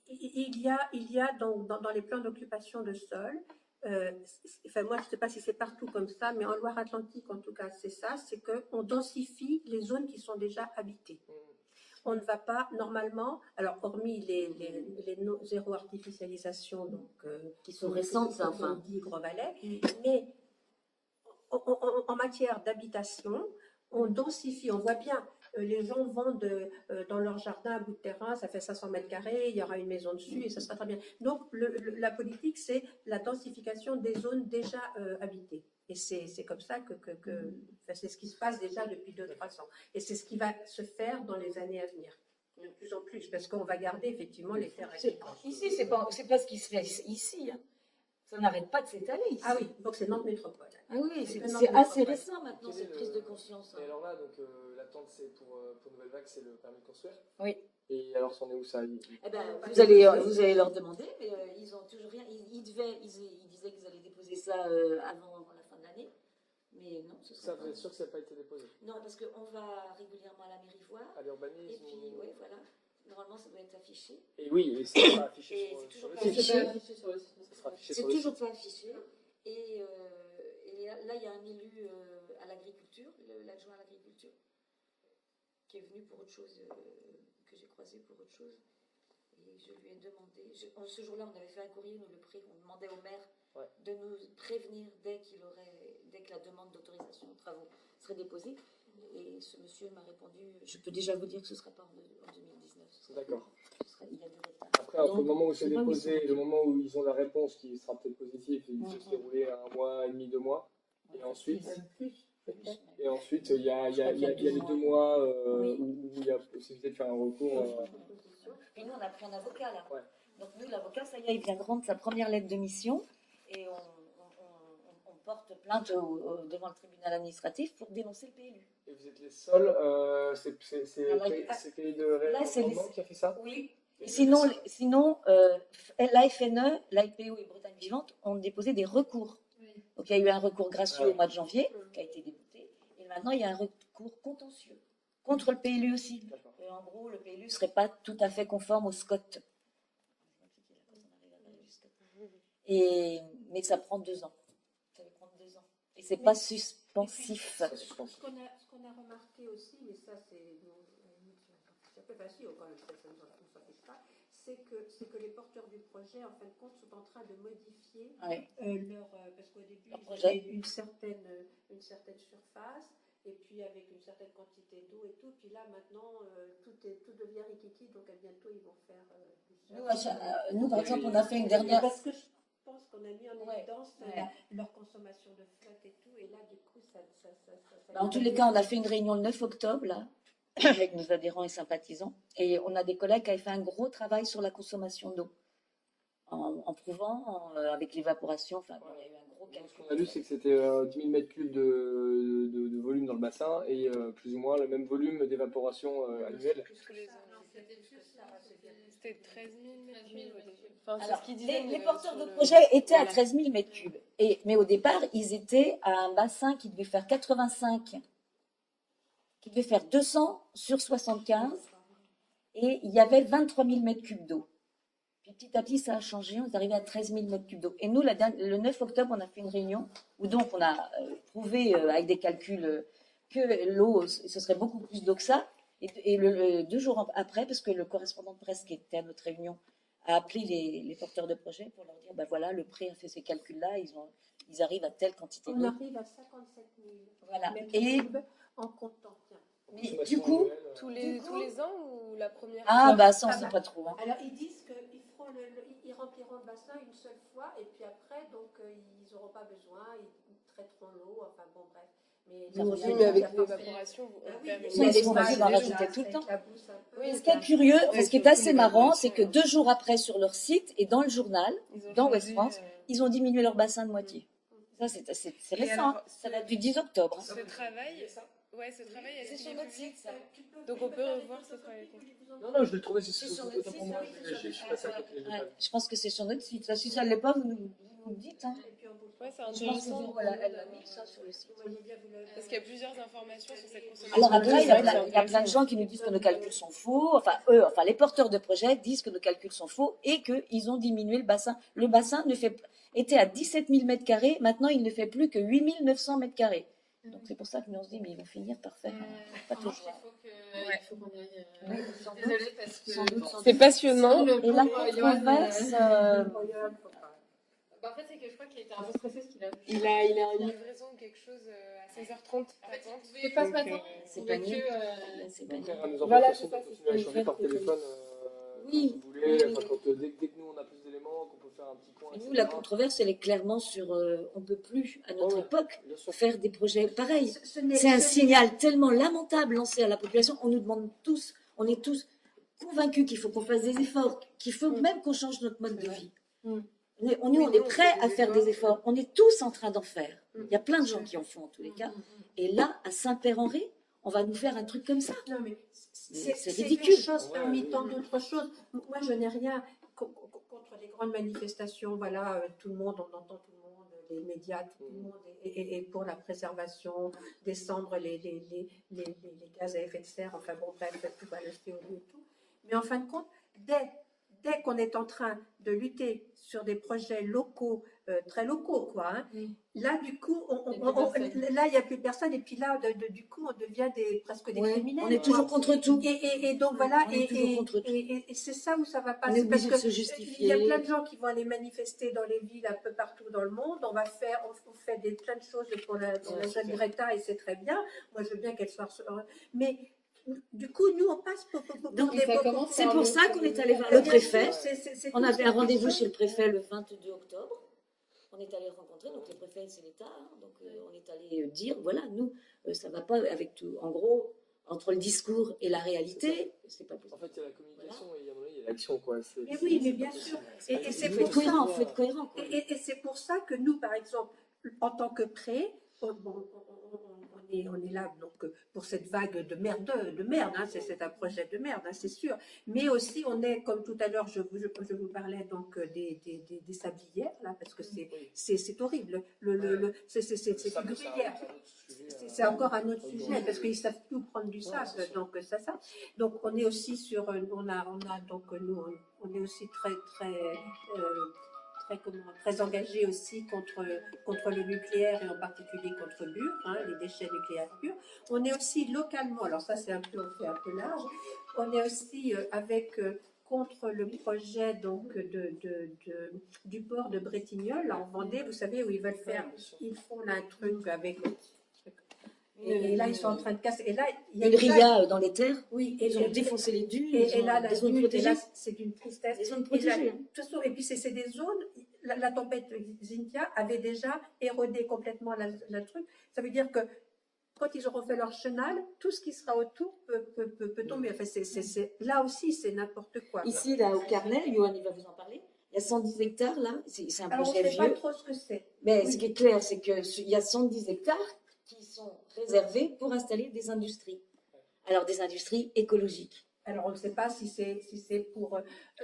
il y a donc dans les plans d'occupation de sol, enfin moi je ne sais pas si c'est partout comme ça, mais en Loire-Atlantique en tout cas c'est ça, c'est qu'on densifie les zones qui sont déjà habitées. On ne va pas normalement, alors hormis les zéro artificialisation donc Qui sont récentes, ça, enfin. dit Gros-Valais, mais en matière d'habitation, on densifie, on voit bien. Les gens vendent dans leur jardin un bout de terrain, ça fait 500 mètres carrés, il y aura une maison dessus et ça sera très bien. Donc la politique, c'est la densification des zones déjà habitées. Et c'est comme ça enfin, c'est ce qui se passe déjà depuis 2-3 ans. Et c'est ce qui va se faire dans les années à venir. De plus en plus, parce qu'on va garder effectivement les terres agricoles. Ici, c'est pas ce qui se fait ici. Hein. Ça n'arrête pas de s'étaler ici. Ah oui, donc c'est Nantes Métropole. Ah oui, C'est c'est assez récent maintenant, Quel est cette prise de conscience. Et alors là, donc l'attente c'est pour Nouvelle Vague, c'est le permis de construire. Oui. Et alors, c'en est où ça? Eh ben, vous allez leur demander, mais ils ont toujours rien. Ils disaient qu'ils allaient déposer ça avant la fin de l'année. Mais non, ce sera Ça, pas. vous êtes sûr que ça n'a pas été déposé? Non, parce qu'on va régulièrement à la mairie voir. À Et l'urbanisme? puis, oui, voilà. Normalement, ça doit être affiché. Et oui, et c'est pas affiché Et sur, c'est sur toujours le pas site. affiché. C'est pas affiché sur le site. Ça sera affiché C'est sur le toujours site. pas affiché. Et là, il y a un élu à l'agriculture, l'adjoint à l'agriculture, qui est venu pour autre chose, que j'ai croisé pour autre chose. Et je lui ai demandé, ce jour-là, on avait fait un courrier, nous le prix, on demandait au maire de nous prévenir dès que la demande d'autorisation de travaux serait déposée. Et ce monsieur m'a répondu, je peux déjà vous dire que ce ne sera pas en 2019. D'accord. Il y a du retard. Après, entre le moment où c'est c'est pas où ils déposé sont. et le moment où ils ont la réponse qui sera peut-être positive, il peut se dérouler à 1 mois et demi, 2 mois. Et ensuite, il y a les 2 mois où il y a possibilité de faire un recours. Et nous, on a pris un avocat là. Ouais. Donc nous, l'avocat, ça y est, il vient de rendre sa première lettre de mission et on porte plainte devant le tribunal administratif pour dénoncer le PLU. Et vous êtes les seuls, c'est Pays de Là, c'est Rendement qui a fait ça? Oui. Et sinon, l'AFNE, l'AIPO et Bretagne Vivante ont déposé des recours. Oui. Donc il y a eu un recours gracieux au mois de janvier qui a été débouté. Et maintenant, il y a un recours contentieux contre le PLU aussi. D'accord. Et en gros, le PLU ne serait pas tout à fait conforme au SCOT. Mais ça prend 2 ans. Ça va prendre 2 ans. Et c'est pas suspensif. Ce qu'on a remarqué aussi, mais ça c'est un peu facile, quand même, ça ne s'en fiche pas, c'est que les porteurs du projet, en fin de compte, sont en train de modifier leur... parce qu'au début, ils avaient une certaine surface, et puis avec une certaine quantité d'eau et tout, puis là maintenant, tout devient rikiki, donc bientôt ils vont faire du sol. Nous, par exemple, on a fait une dernière... Parce que je pense qu'on a mis en évidence leur consommation de flotte et tout, et là du coup ça En tous les cas, on a fait une réunion le 9 octobre, là, avec nos adhérents et sympathisants, et on a des collègues qui avaient fait un gros travail sur la consommation d'eau, en prouvant, avec l'évaporation, enfin, bon, il y a eu un gros calcul. Ce qu'on a lu, c'est que c'était 10 000 mètres cubes de volume dans le bassin et plus ou moins le même volume d'évaporation annuel. Plus que les Non, c'était plus là. C'était 13 000 mètres cubes. 13 000 mètres cubes. Enfin, c'est Alors, ce qu'ils disaient, les mais porteurs sur de le- projet étaient à Voilà. 13 000 mètres cubes. Mais au départ, ils étaient à un bassin qui devait faire 85, qui devait faire 200 sur 75, et il y avait 23 000 mètres cubes d'eau. Puis petit à petit, ça a changé, on est arrivé à 13 000 mètres cubes d'eau. Et nous, le 9 octobre, on a fait une réunion où donc on a prouvé avec des calculs que l'eau, ce serait beaucoup plus d'eau que ça. Et 2 jours après, parce que le correspondant de presse qui était à notre réunion a appelé les porteurs de projet pour leur dire, ben voilà, le prêt a fait ces calculs-là, ils arrivent à telle quantité on d'eau. arrive à 57 000 Voilà. mètres Et cubes en comptant. Tiens. mais du coup, Tous les ans ou la première ah fois bah ça on sait pas trop. Hein. Alors ils disent qu'ils ils rempliront le bassin une seule fois et puis après donc ils n'auront pas besoin, ils traiteront l'eau, enfin bon bref. Mais Ça nous, revient, on Oui, mais a avec pas fait- l'évaporation, Ah oui, permet- Ça, ils sont l'espace obligés d'en déjà, rajouter tout le temps. s'éclabousse un peu. Ce qui est curieux, ce qui est assez surtout marrant, l'évaluation, c'est que 2 jours après sur leur site et dans le journal, Ils ont dans changé, West France, ils ont diminué leur bassin de moitié. Ça c'est Et récent, alors, hein. Ça date du 10 octobre. Hein. Ce travail, ce travail a C'est été sur notre publié. site, ça. Donc on peut revoir ce travail. Non, je l'ai trouvé, c'est sur autant notre pour site, moi. oui, Je suis passé à côté. Ouais, je pense que c'est sur notre site. Ça, si ça ne l'est pas, vous nous vous me dites. Hein. Et puis on peut Ouais, c'est Je pense que intéressant. Véro, elle l'a mis ça sur le site. Vous voyez bien, vous l'avez- Parce qu'il y a plusieurs informations sur cette consommation. Alors après, il y a C'est vrai que plein, il y a plein de gens qui nous disent que nos calculs sont faux. Enfin, les porteurs de projets disent que nos calculs sont faux et qu'ils ont diminué le bassin. Le bassin était à 17 000 mètres carrés. Maintenant, il ne fait plus que 8 900 mètres carrés. Donc c'est pour ça que nous on se dit, mais ils vont finir par faire. Pas En revanche, toujours. il faut qu'on aille. Oui, Je suis désolée parce que. Sans doute, sans C'est doute. passionnant. Et la controverse, Bah, en fait, c'est que je crois qu'il était un peu stressé parce qu'il a. Il a une livraison ou quelque chose à 16h30. En fait, il pouvait pas ce Donc, matin. c'est il pouvait panique. que, c'est Après, pas à nos Voilà, emploi, c'est ça, de c'est continuer à ce échanger par qu'on fait. téléphone Oui. quand vous voulez. Enfin, dès que nous on a plus d'éléments, qu'on peut faire un petit point. Nous, etc. la controverse, elle est clairement sur. On ne peut plus, à notre Ouais, époque, bien sûr. faire des projets pareils. Ce n'est- C'est un ce n'est- signal tellement lamentable lancé à la population. On nous demande tous, on est tous convaincus qu'il faut qu'on fasse des efforts, qu'il faut même qu'on change notre mode de vie. Mm. On est prêt à faire des efforts. On est tous en train d'en faire. Il y a plein de gens qui en font en tous les cas. Et là, à Saint-Père-en-Ré, on va nous faire un truc comme ça. Non, mais C'est c'est ridicule. une chose parmi tant d'autres choses. Moi, je n'ai rien contre les grandes manifestations. Voilà, tout le monde, on entend tout le monde, les médias, tout le monde est pour la préservation, descendre les gaz à effet de serre, enfin bon, bref, tout va le CO2 et tout. Mais en fin de compte, dès qu'on est en train de lutter sur des projets locaux, très locaux, quoi, hein, là, du coup, là, il n'y a plus personne, et puis là, du coup, on devient presque des Ouais, criminels. on est quoi. toujours contre tout. Et donc voilà, On est toujours contre tout. et c'est ça où ça va pas. On est C'est parce obligé de que se il y a justifier. plein de gens qui vont aller manifester dans les villes un peu partout dans le monde. On fait plein de choses pour la jeune Greta et c'est très bien. Moi, je veux bien qu'elle soit. Mais du coup, nous, on passe pour Donc, des ça beaux- commence C'est par pour le- ça qu'on est allé voir Bien le sûr, préfet. c'est On tout, avait c'est un rendez-vous quelque chez le chose. préfet le 22 octobre. On est allé le rencontrer, donc le préfet c'est l'État, hein. Donc on est allé dire, voilà, nous, ça va pas avec tout. En gros, entre le discours et la réalité, c'est pas possible. En fait, il y a la communication et il y a l'action, quoi. Mais oui, mais bien sûr. Et Il c'est faut pour être ça. cohérent, faut être cohérent. Quoi. Et c'est pour ça que nous, par exemple, en tant que pré, on est là donc, pour cette vague de merde, hein, c'est un projet de merde, hein, c'est sûr. Mais aussi, on est, comme tout à l'heure, je vous parlais donc des sablières, là, parce que c'est horrible. C'est du gruyère. C'est encore un autre sujet, parce qu'ils savent plus où prendre du sable, donc ça. Donc on est aussi sur, on a donc nous, on est aussi très engagé aussi contre le nucléaire et en particulier contre Bure, hein, les déchets nucléaires purs. On est aussi localement, alors ça c'est on fait un peu large, on est aussi contre le projet donc du port de Bretignolles en Vendée, vous savez où ils veulent faire, ils font là un truc avec et là ils sont en train de casser. Et là il y a une ria dans les terres. Oui, Ils ont défoncé les dunes. et là, des zones protégées. c'est d'une tristesse. Des zones Et, protégées. de toute façon, et puis c'est des zones, la tempête Xynthia avait déjà érodé complètement la truc. Ça veut dire que quand ils auront fait leur chenal, tout ce qui sera autour peut tomber. Enfin, là aussi, c'est n'importe quoi. Ici, là, au Carnet, Johan, il va vous en parler. Il y a 110 hectares, là. C'est un Alors, on ne projet sait pas vieux. trop ce que c'est. Mais Oui. ce qui est clair, c'est qu'il y a 110 hectares qui sont réservés pour installer des industries. Alors, des industries écologiques. Alors, on ne sait pas si c'est pour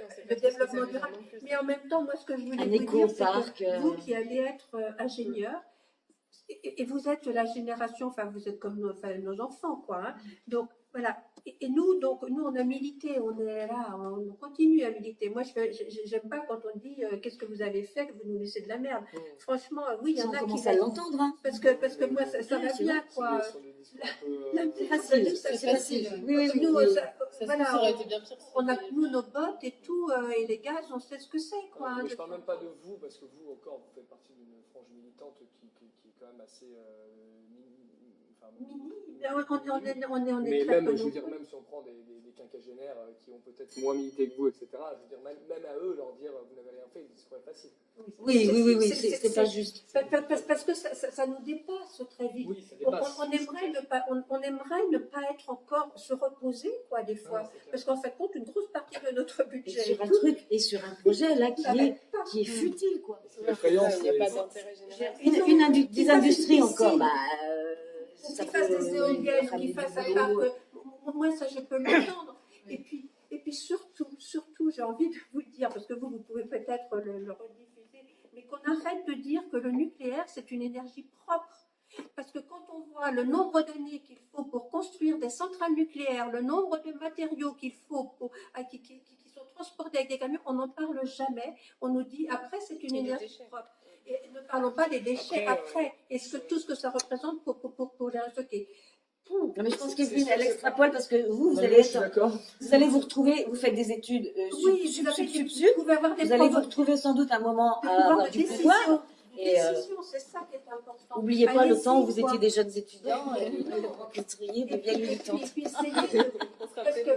C'est le pas trop ce que développement ça veut dire durable. non plus, ça. Mais en même temps, moi, ce que je voulais Un vous dire, c'est éco-parc, que vous qui allez être ingénieur, et vous êtes la génération, enfin, vous êtes comme nos enfants, quoi. Hein. Donc, voilà. Et nous, on a milité, on est là, on continue à militer. Moi, j'aime pas quand on dit qu'est-ce que vous avez fait, que vous nous laissez de la merde. Franchement, oui, il y en On a qui commence à l'entendre. Hein. parce que moi, ça va c'est bien, vrai. quoi. C'est facile. C'est facile. Oui, oui, Nous, oui. Ça aurait été bien pire. on a nous nos bottes et tout, et les gaz, on sait ce que c'est, quoi. Hein, Mais je parle même pas de vous, parce que vous, encore, vous faites partie d'une frange militante qui est quand même assez. On est Mais très même, peu je veux dire, nombreux. même si on prend des quinquagénaires qui ont peut-être moins milité que vous, etc., je veux dire, même à eux, leur dire vous n'avez rien fait, c'est quand même facile. Oui, c'est pas juste. Parce que ça nous dépasse très vite. Oui, ça dépasse. On aimerait ne pas être encore se reposer, quoi, des fois. Ouais, c'est clair. Parce qu'en fait, compte une grosse partie de notre Et budget. sur un truc, et sur un projet là qui est futile, quoi. C'est l'effrayant, Il n'y a pas c'est- d'intérêt général. Des industries encore, bah, ça Qui fassent peut des éoliennes, ramener qui du fassent un boulot. parc. Moi, ça, je peux l'entendre. Et puis surtout, j'ai envie de vous dire, parce que vous pouvez peut-être le rediffuser, mais qu'on arrête que le nucléaire, c'est une énergie propre. Parce que quand on voit le nombre d'années qu'il faut pour construire des centrales nucléaires, le nombre de matériaux qu'il faut qui sont transportés avec des camions, on n'en parle jamais. On nous dit après c'est une énergie propre. Et ne parlons pas des déchets après. Et tout ce que ça représente pour les stocker. Non, mais je pense qu'Evelyne, elle extrapole parce que vous Non, allez mais je suis d'accord. vous allez vous retrouver, vous faites des études Oui, sup, pouvez avoir des vous allez vous retrouver sans doute un moment à avoir du pouvoir. Et décision, c'est ça qui est important. n'oubliez pas le temps où vous Allez-y, étiez des jeunes étudiants et vous rencontriez des vieilles militantes. Et puis essayez de... Parce que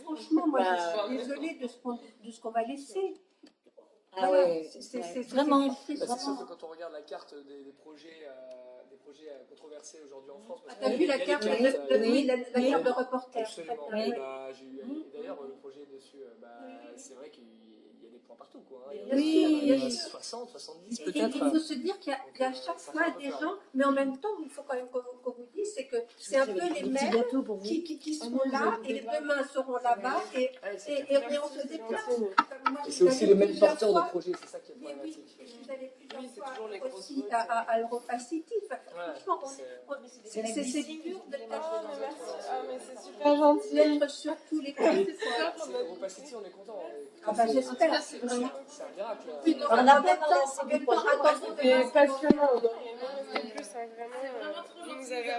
franchement, moi, je suis désolée de ce qu'on va laisser. Ah Voilà, ouais, c'est vraiment. triste. Bah, c'est sûr que quand on regarde la carte des projets controversés aujourd'hui en France, parce T'as qu'il vu y a la des carte cartes, la carte de reporter. Absolument. Oui. Et d'ailleurs, le projet dessus, c'est vrai qu'il y a des points partout, quoi. Hein. Oui, Il y en a 60, 70 Et peut-être. il faut se dire qu'il y a à chaque fois des gens, mais en même temps, il faut quand même qu'on vous dise, c'est que c'est un peu les petits mêmes gâteaux pour vous. qui seront là, et les demain seront là-bas, et on se déplace. Moi, Et je c'est aussi suis les allée mêmes plusieurs porteurs de fois. projets, c'est ça qui est Mais oui, problématique. et je suis allée plusieurs Oui, c'est fois toujours les grosses aussi routes, à Europa City. Enfin, Ouais, franchement, c'est- c'est dur de Ah, mais merci. Ah, mais c'est super gentil. d'être sur tous les points. Europa City, on est content. Ah bah j'espère. C'est un miracle. Puis, On n'a en pas même parlé temps, assez en du même temps, projet. attendons de C'est voir- passionnant. On aurait aimé rester plus. Hein, vraiment, vous nous avez